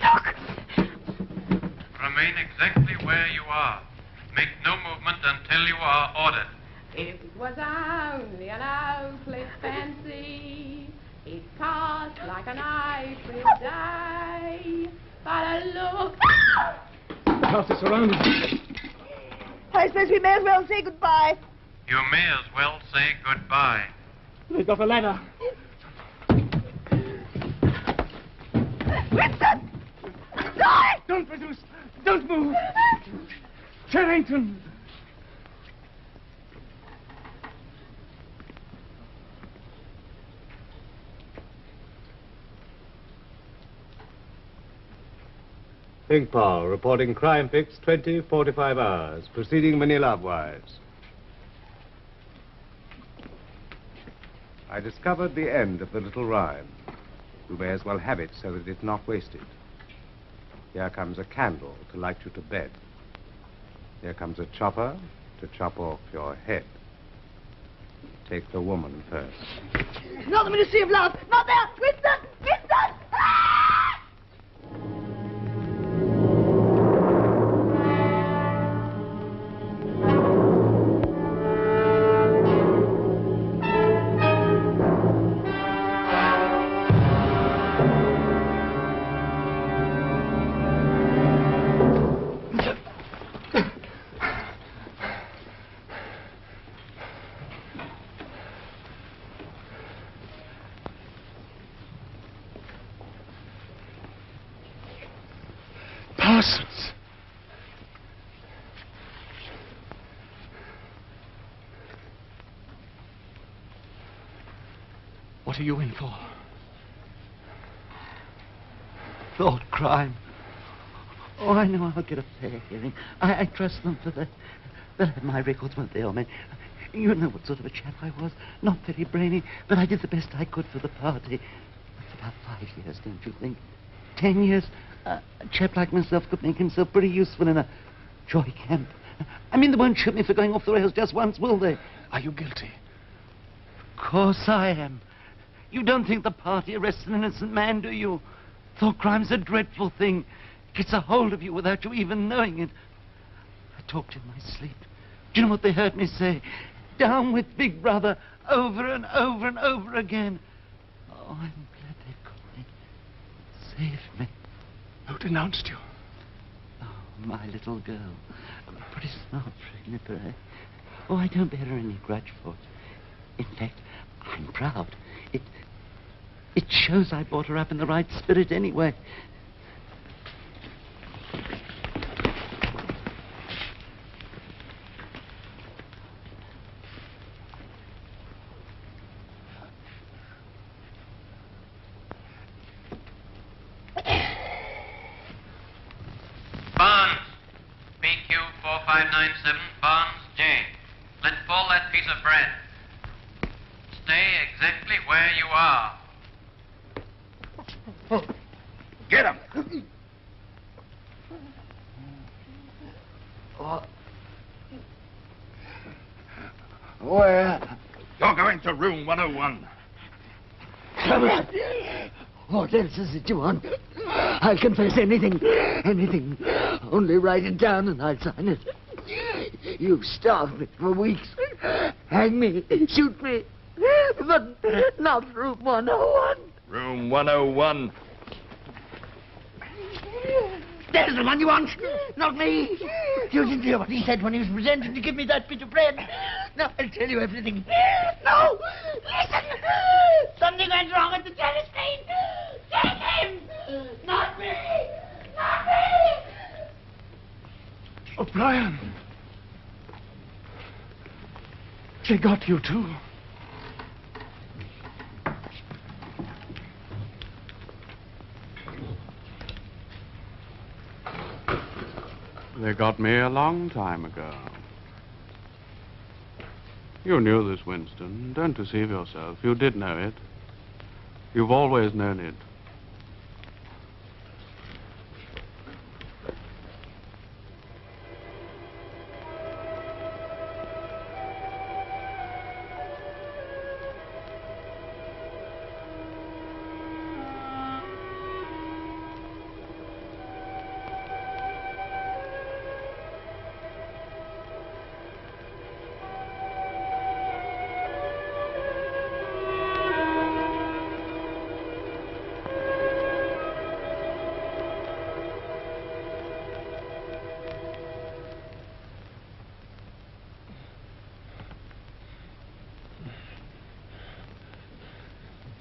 Look! Remain exactly where you are. Make no movement until you are ordered. If it was only an hopeless fancy, it passed like a April day. But a look... The house is surrounded. I suppose we may as well say goodbye. You may as well say goodbye. They've got a ladder. Winston! Die! Don't produce! Don't move! Charrington! Pinkpal reporting crime fix 20:45 hours. Proceeding Manila wives. I discovered the end of the little rhyme. You may as well have it so that it's not wasted. Here comes a candle to light you to bed. Here comes a chopper to chop off your head. Take the woman first. Not the Ministry of Love! Not there! Winston! Winston! Ah! Parsons! What are you in for? Thought crime. Oh, I know I'll get a fair hearing. I trust them for that. They'll have my records, won't they, old man? You know what sort of a chap I was. Not very brainy, but I did the best I could for the party. That's about 5 years, don't you think? 10 years? A chap like myself could make himself pretty useful in a joy camp. I mean, they won't shoot me for going off the rails just once, will they? Are you guilty? Of course I am. You don't think the party arrests an innocent man, do you? Thought crime's a dreadful thing. Gets a hold of you without you even knowing it. I talked in my sleep. Do you know what they heard me say? Down with Big Brother, over and over and over again. Oh, I'm glad they've got me. Saved me. Who denounced you? Oh, my little girl. Pretty smart, Nipper, eh? Oh, I don't bear her any grudge for it. In fact, I'm proud. It shows I brought her up in the right spirit anyway. Barnes, PQ 4597, Barnes J. Let fall that piece of bread. Stay exactly where you are. Get him! Where? You're going to room 101. Comrade! What else is it you want? I'll confess anything. Anything. Only write it down and I'll sign it. You've starved me for weeks. Hang me. Shoot me. But not room 101. Room 101. There's the one you want. Not me. You didn't hear what he said when he was presenting to give me that bit of bread. Now I'll tell you everything. No! Listen! Something went wrong at the telescreen. Take him! Not me! Not me! O'Brien. They got you too. They got me a long time ago. You knew this, Winston. Don't deceive yourself. You did know it. You've always known it.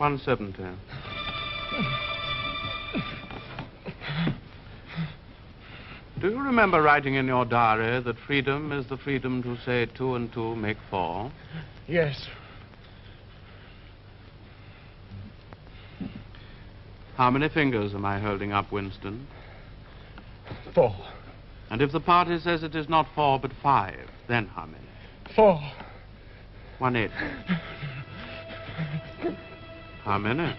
$1.70. Do you remember writing in your diary that freedom is the freedom to say 2 and 2 make 4? Yes. How many fingers am I holding up, Winston? 4. And if the party says it is not 4 but 5, then how many? 4. 1/8. How many?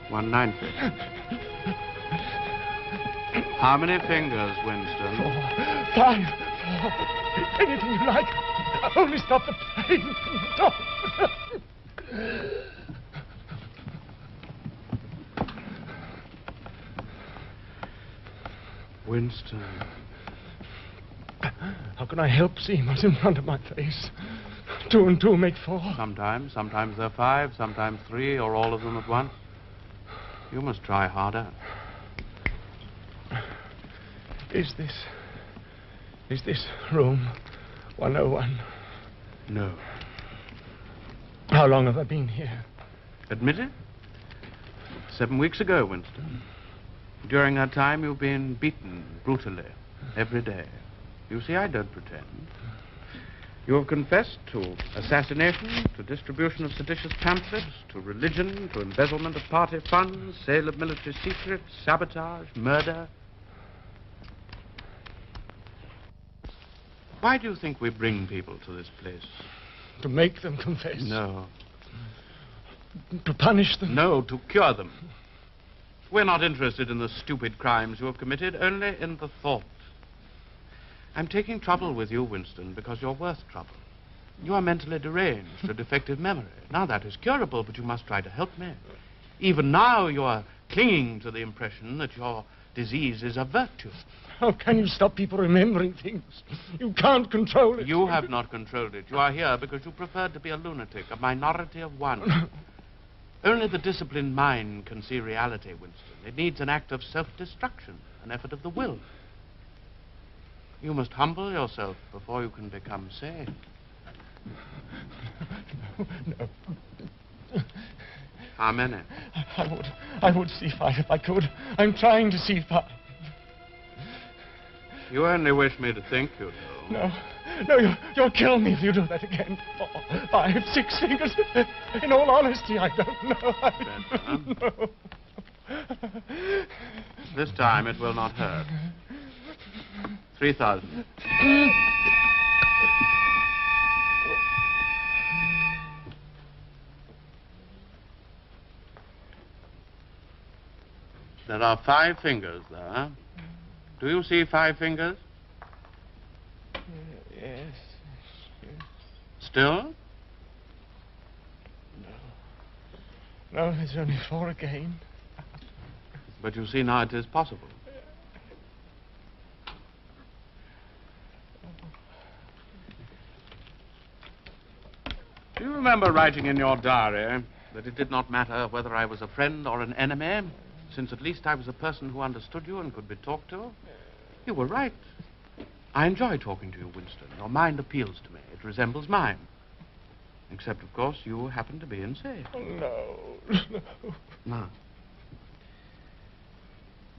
1/9. How many fingers, Winston? 4. 5. 4. Anything you like. Only stop the pain. Stop. Winston. How can I help seeing what's in front of my face? 2 and 2 make 4. Sometimes they're 5, sometimes 3, or all of them at once. You must try harder. Is this room 101? No. How long have I been here? Admit it? 7 weeks ago, Winston. During that time, you've been beaten brutally every day. You see, I don't pretend. You have confessed to assassination, to distribution of seditious pamphlets, to religion, to embezzlement of party funds, sale of military secrets, sabotage, murder. Why do you think we bring people to this place? To make them confess? No. To punish them? No, to cure them. We're not interested in the stupid crimes you have committed, only in the thought. I'm taking trouble with you, Winston, because you're worth trouble. You are mentally deranged, a defective memory. Now, that is curable, but you must try to help me. Even now, you are clinging to the impression that your disease is a virtue. How can you stop people remembering things? You can't control it. You have not controlled it. You are here because you preferred to be a lunatic, a minority of one. Only the disciplined mind can see reality, Winston. It needs an act of self-destruction, an effort of the will. You must humble yourself before you can become sane. no. How many? I would see 5 if I could. I'm trying to see 5. You only wish me to think you do. No, you'll kill me if you do that again. 4, 5, 6 fingers. In all honesty, I don't know. I don't know. This time it will not hurt. 3,000. There are 5 fingers there. Do you see 5 fingers? Yes. Still? No, there's only 4 again. But you see now it is possible. Do you remember writing in your diary that it did not matter whether I was a friend or an enemy, since at least I was a person who understood you and could be talked to? You were right. I enjoy talking to you, Winston. Your mind appeals to me. It resembles mine. Except, of course, you happen to be insane. No. Now,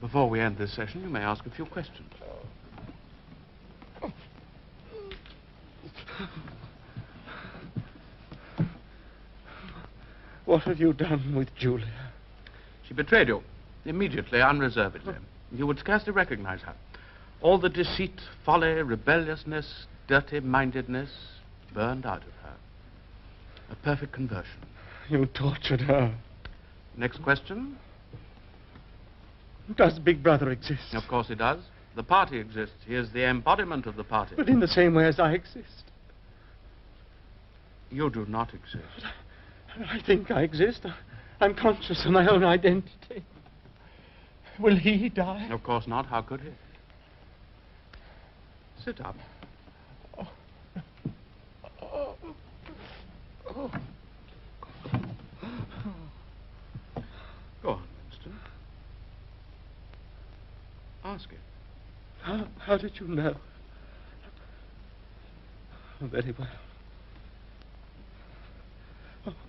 before we end this session, you may ask a few questions. What have you done with Julia? She betrayed you, immediately, unreservedly. You would scarcely recognize her. All the deceit, folly, rebelliousness, dirty-mindedness burned out of her. A perfect conversion. You tortured her. Next question? Does Big Brother exist? Of course he does. The party exists. He is the embodiment of the party. But in the same way as I exist. You do not exist. I think I exist. I'm conscious of my own identity. Will he die? Of course not. How could he? Sit up. Go on, Winston. Ask it. How did you know? Very well.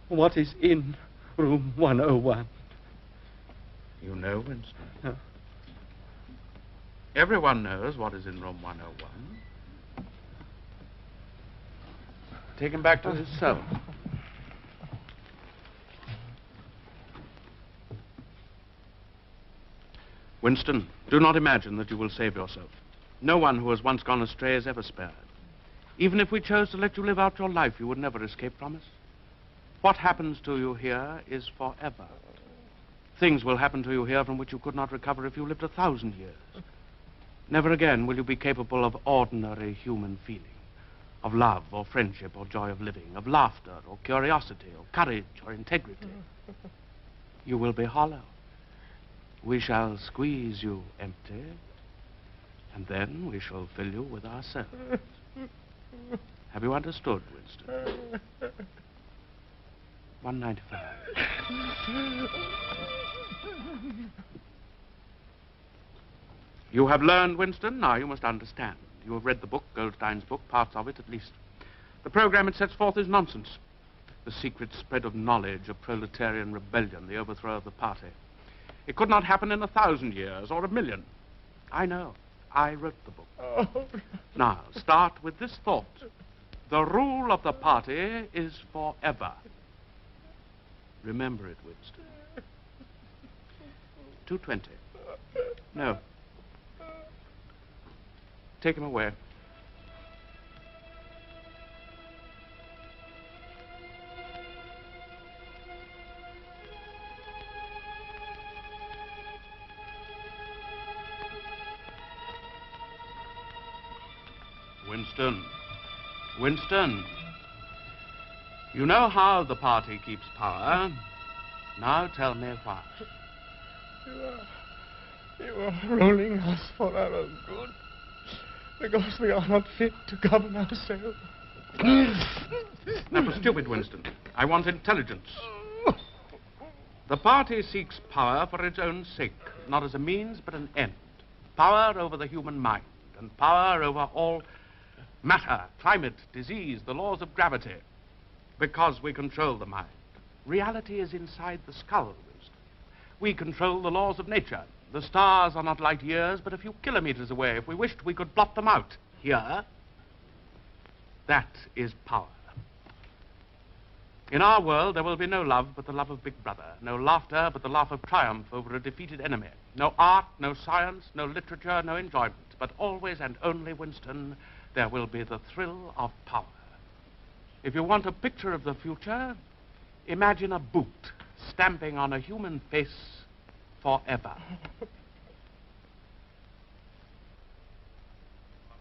What is in room 101? You know, Winston. Huh? Everyone knows what is in room 101. Take him back to his cell. Winston, do not imagine that you will save yourself. No one who has once gone astray is ever spared. Even if we chose to let you live out your life, you would never escape from us. What happens to you here is forever. Things will happen to you here from which you could not recover if you lived 1,000 years. Never again will you be capable of ordinary human feeling, of love or friendship or joy of living, of laughter or curiosity or courage or integrity. You will be hollow. We shall squeeze you empty, and then we shall fill you with ourselves. Have you understood, Winston? 195. You have learned, Winston. Now you must understand. You have read the book, Goldstein's book, parts of it at least. The program it sets forth is nonsense. The secret spread of knowledge, of proletarian rebellion, the overthrow of the party. It could not happen in 1,000 years or 1,000,000. I know. I wrote the book. Oh. Now, start with this thought. The rule of the party is forever. Remember it, Winston. 220. No. Take him away. Winston. Winston. You know how the party keeps power. Now tell me why. You are ruling us for our own good, because we are not fit to govern ourselves. That was stupid, Winston. I want intelligence. The party seeks power for its own sake, not as a means, but an end. Power over the human mind, and power over all matter, climate, disease, the laws of gravity. Because we control the mind. Reality is inside the skull, Winston. We control the laws of nature. The stars are not light years, but a few kilometers away. If we wished, we could blot them out. Here, that is power. In our world, there will be no love but the love of Big Brother, no laughter but the laugh of triumph over a defeated enemy, no art, no science, no literature, no enjoyment, but always and only, Winston, there will be the thrill of power. If you want a picture of the future, imagine a boot stamping on a human face forever.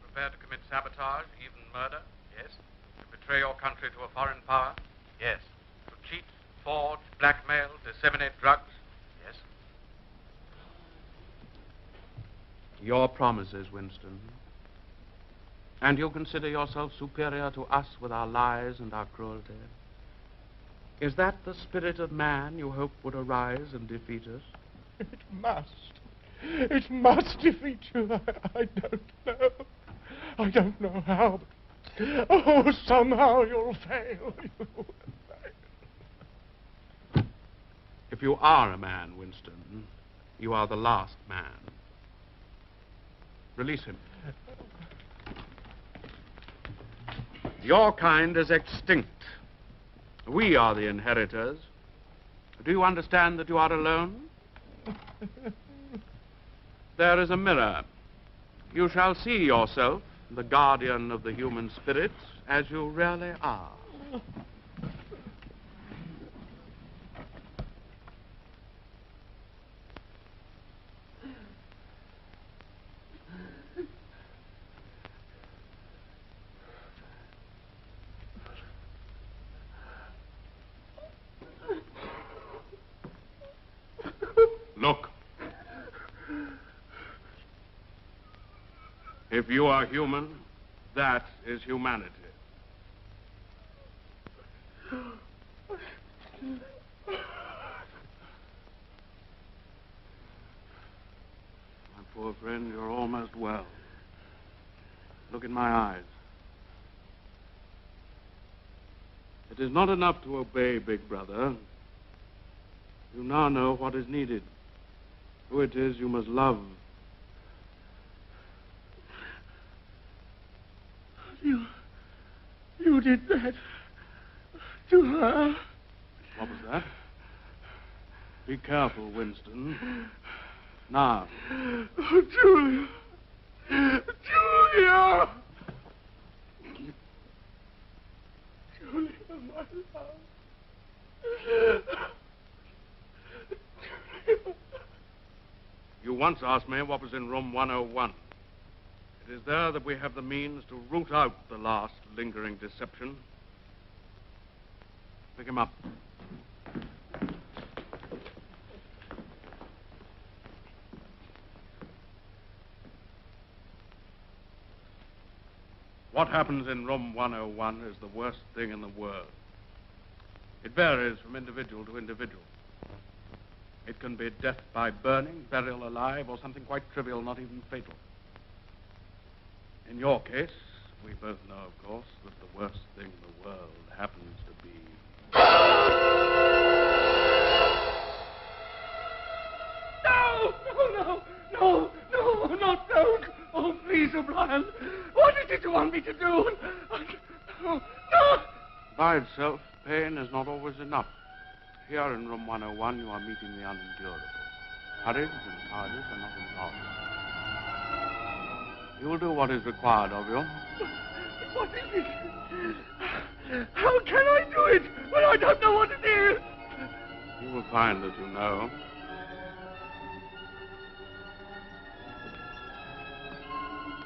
Prepared to commit sabotage, even murder? Yes. To betray your country to a foreign power? Yes. To cheat, forge, blackmail, disseminate drugs? Yes. Your promises, Winston. And you consider yourself superior to us with our lies and our cruelty? Is that the spirit of man you hope would arise and defeat us? It must. It must defeat you. I don't know. I don't know how, but oh, somehow you'll fail. If you are a man, Winston, you are the last man. Release him. Your kind is extinct. We are the inheritors. Do you understand that you are alone? There is a mirror. You shall see yourself, the guardian of the human spirit, as you really are. Look. If you are human, that is humanity. My poor friend, you're almost well. Look in my eyes. It is not enough to obey Big Brother. You now know what is needed. Who it is you must love. You did that to her. What was that? Be careful, Winston. Now. Oh, Julia. Julia! Julia, my love. You once asked me what was in room 101. It is there that we have the means to root out the last lingering deception. Pick him up. What happens in room 101 is the worst thing in the world. It varies from individual to individual. It can be death by burning, burial alive, or something quite trivial, not even fatal. In your case, we both know, of course, that the worst thing in the world happens to be... No, not don't. Oh, please, O'Brien. What is it you want me to do? No. By itself, pain is not always enough. Here in room 101, you are meeting the unendurable. Courage and cowardice are not involved. You will do what is required of you. What is it? How can I do it when I don't know what it is? You will find that you know.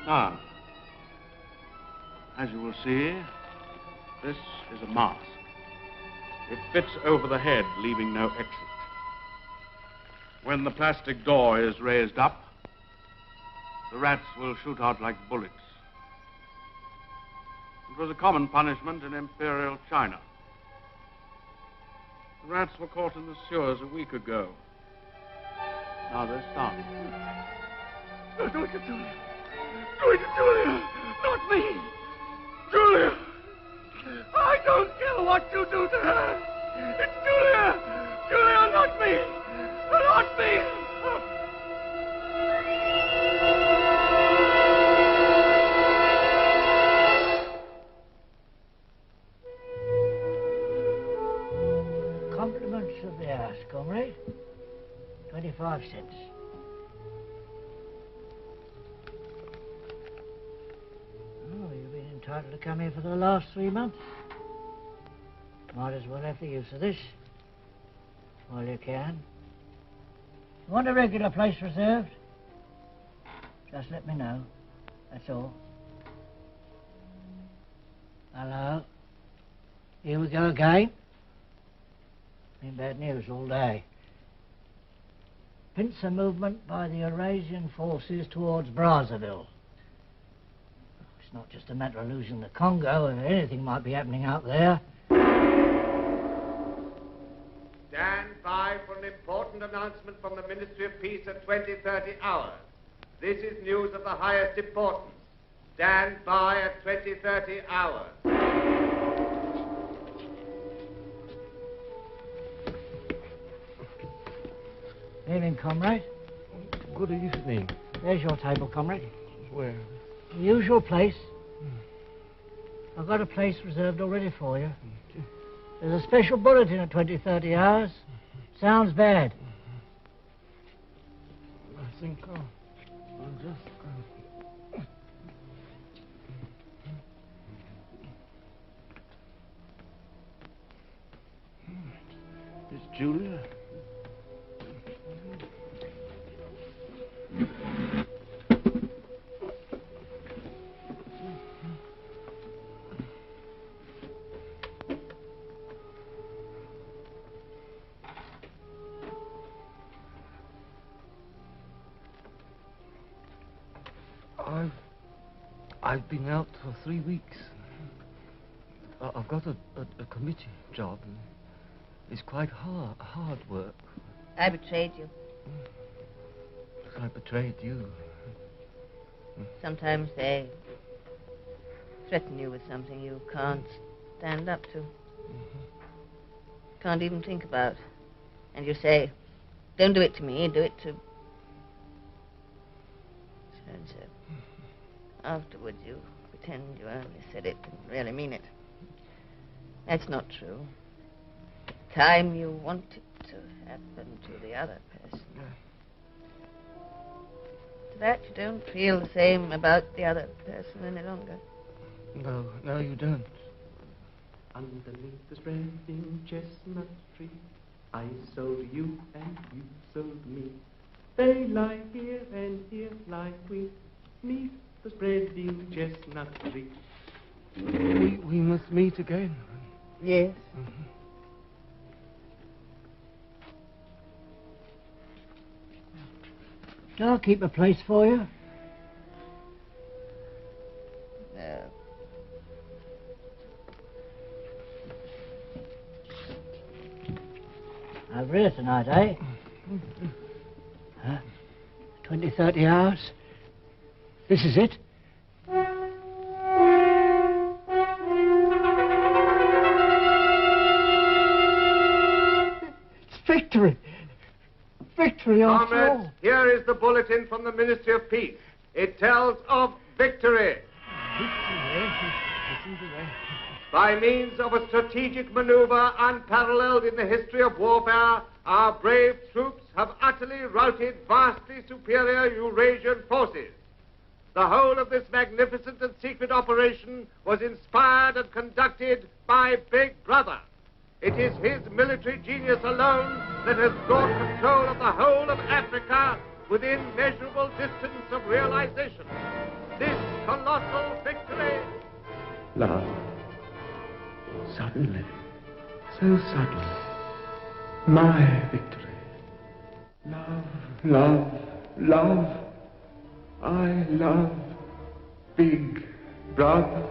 Now, as you will see, this is a mask. It fits over the head, leaving no exit. When the plastic door is raised up, the rats will shoot out like bullets. It was a common punishment in Imperial China. The rats were caught in the sewers a week ago. Now they're starving. Do it to Julia. Do it to Julia. Not me. Julia. I don't care what what you do to her. It's Julia! Julia, not me! Not me! Compliments of the house, comrade. 25 cents. Oh, you've been entitled to come here for the last 3 months. Might as well have the use of this while you can. You want a regular place reserved? Just let me know. That's all. Hello. Here we go again. Been bad news all day. Pincer movement by the Eurasian forces towards Brazzaville. It's not just a matter of losing the Congo, and anything might be happening out there. Stand by for an important announcement from the Ministry of Peace at 20:30 hours. This is news of the highest importance. Stand by at 20:30 hours. Evening, comrade. Good evening. There's your table, comrade. Where? The usual place. I've got a place reserved already for you. There's a special bulletin at 20:30 hours. Sounds bad. I think I'll just go. It's Julia. I've been out for 3 weeks. I've got a committee job. It's quite hard work. I betrayed you. I betrayed you. Sometimes they threaten you with something you can't stand up to. Can't even think about. And you say, don't do it to me, do it to so-and-so. Afterwards, you pretend you only said it and really mean it. That's not true. The time you want it to happen to the other person. To that, you don't feel the same about the other person any longer. No, you don't. Underneath the spreading chestnut tree, I sowed you and you sowed me. They lie here and here lie we, 'neath the spreading chestnut tree. We must meet again. Yes. Shall I keep a place for you? No. Over here tonight, eh? 20-30 hours. This is it. It's victory. Victory after all. Comrades, here is the bulletin from the Ministry of Peace. It tells of victory. By means of a strategic maneuver unparalleled in the history of warfare, our brave troops have utterly routed vastly superior Eurasian forces. The whole of this magnificent and secret operation was inspired and conducted by Big Brother. It is his military genius alone that has brought control of the whole of Africa within measurable distance of realization. This colossal victory... Love. Suddenly. So suddenly. My victory. Love, love, love. I love Big Brother.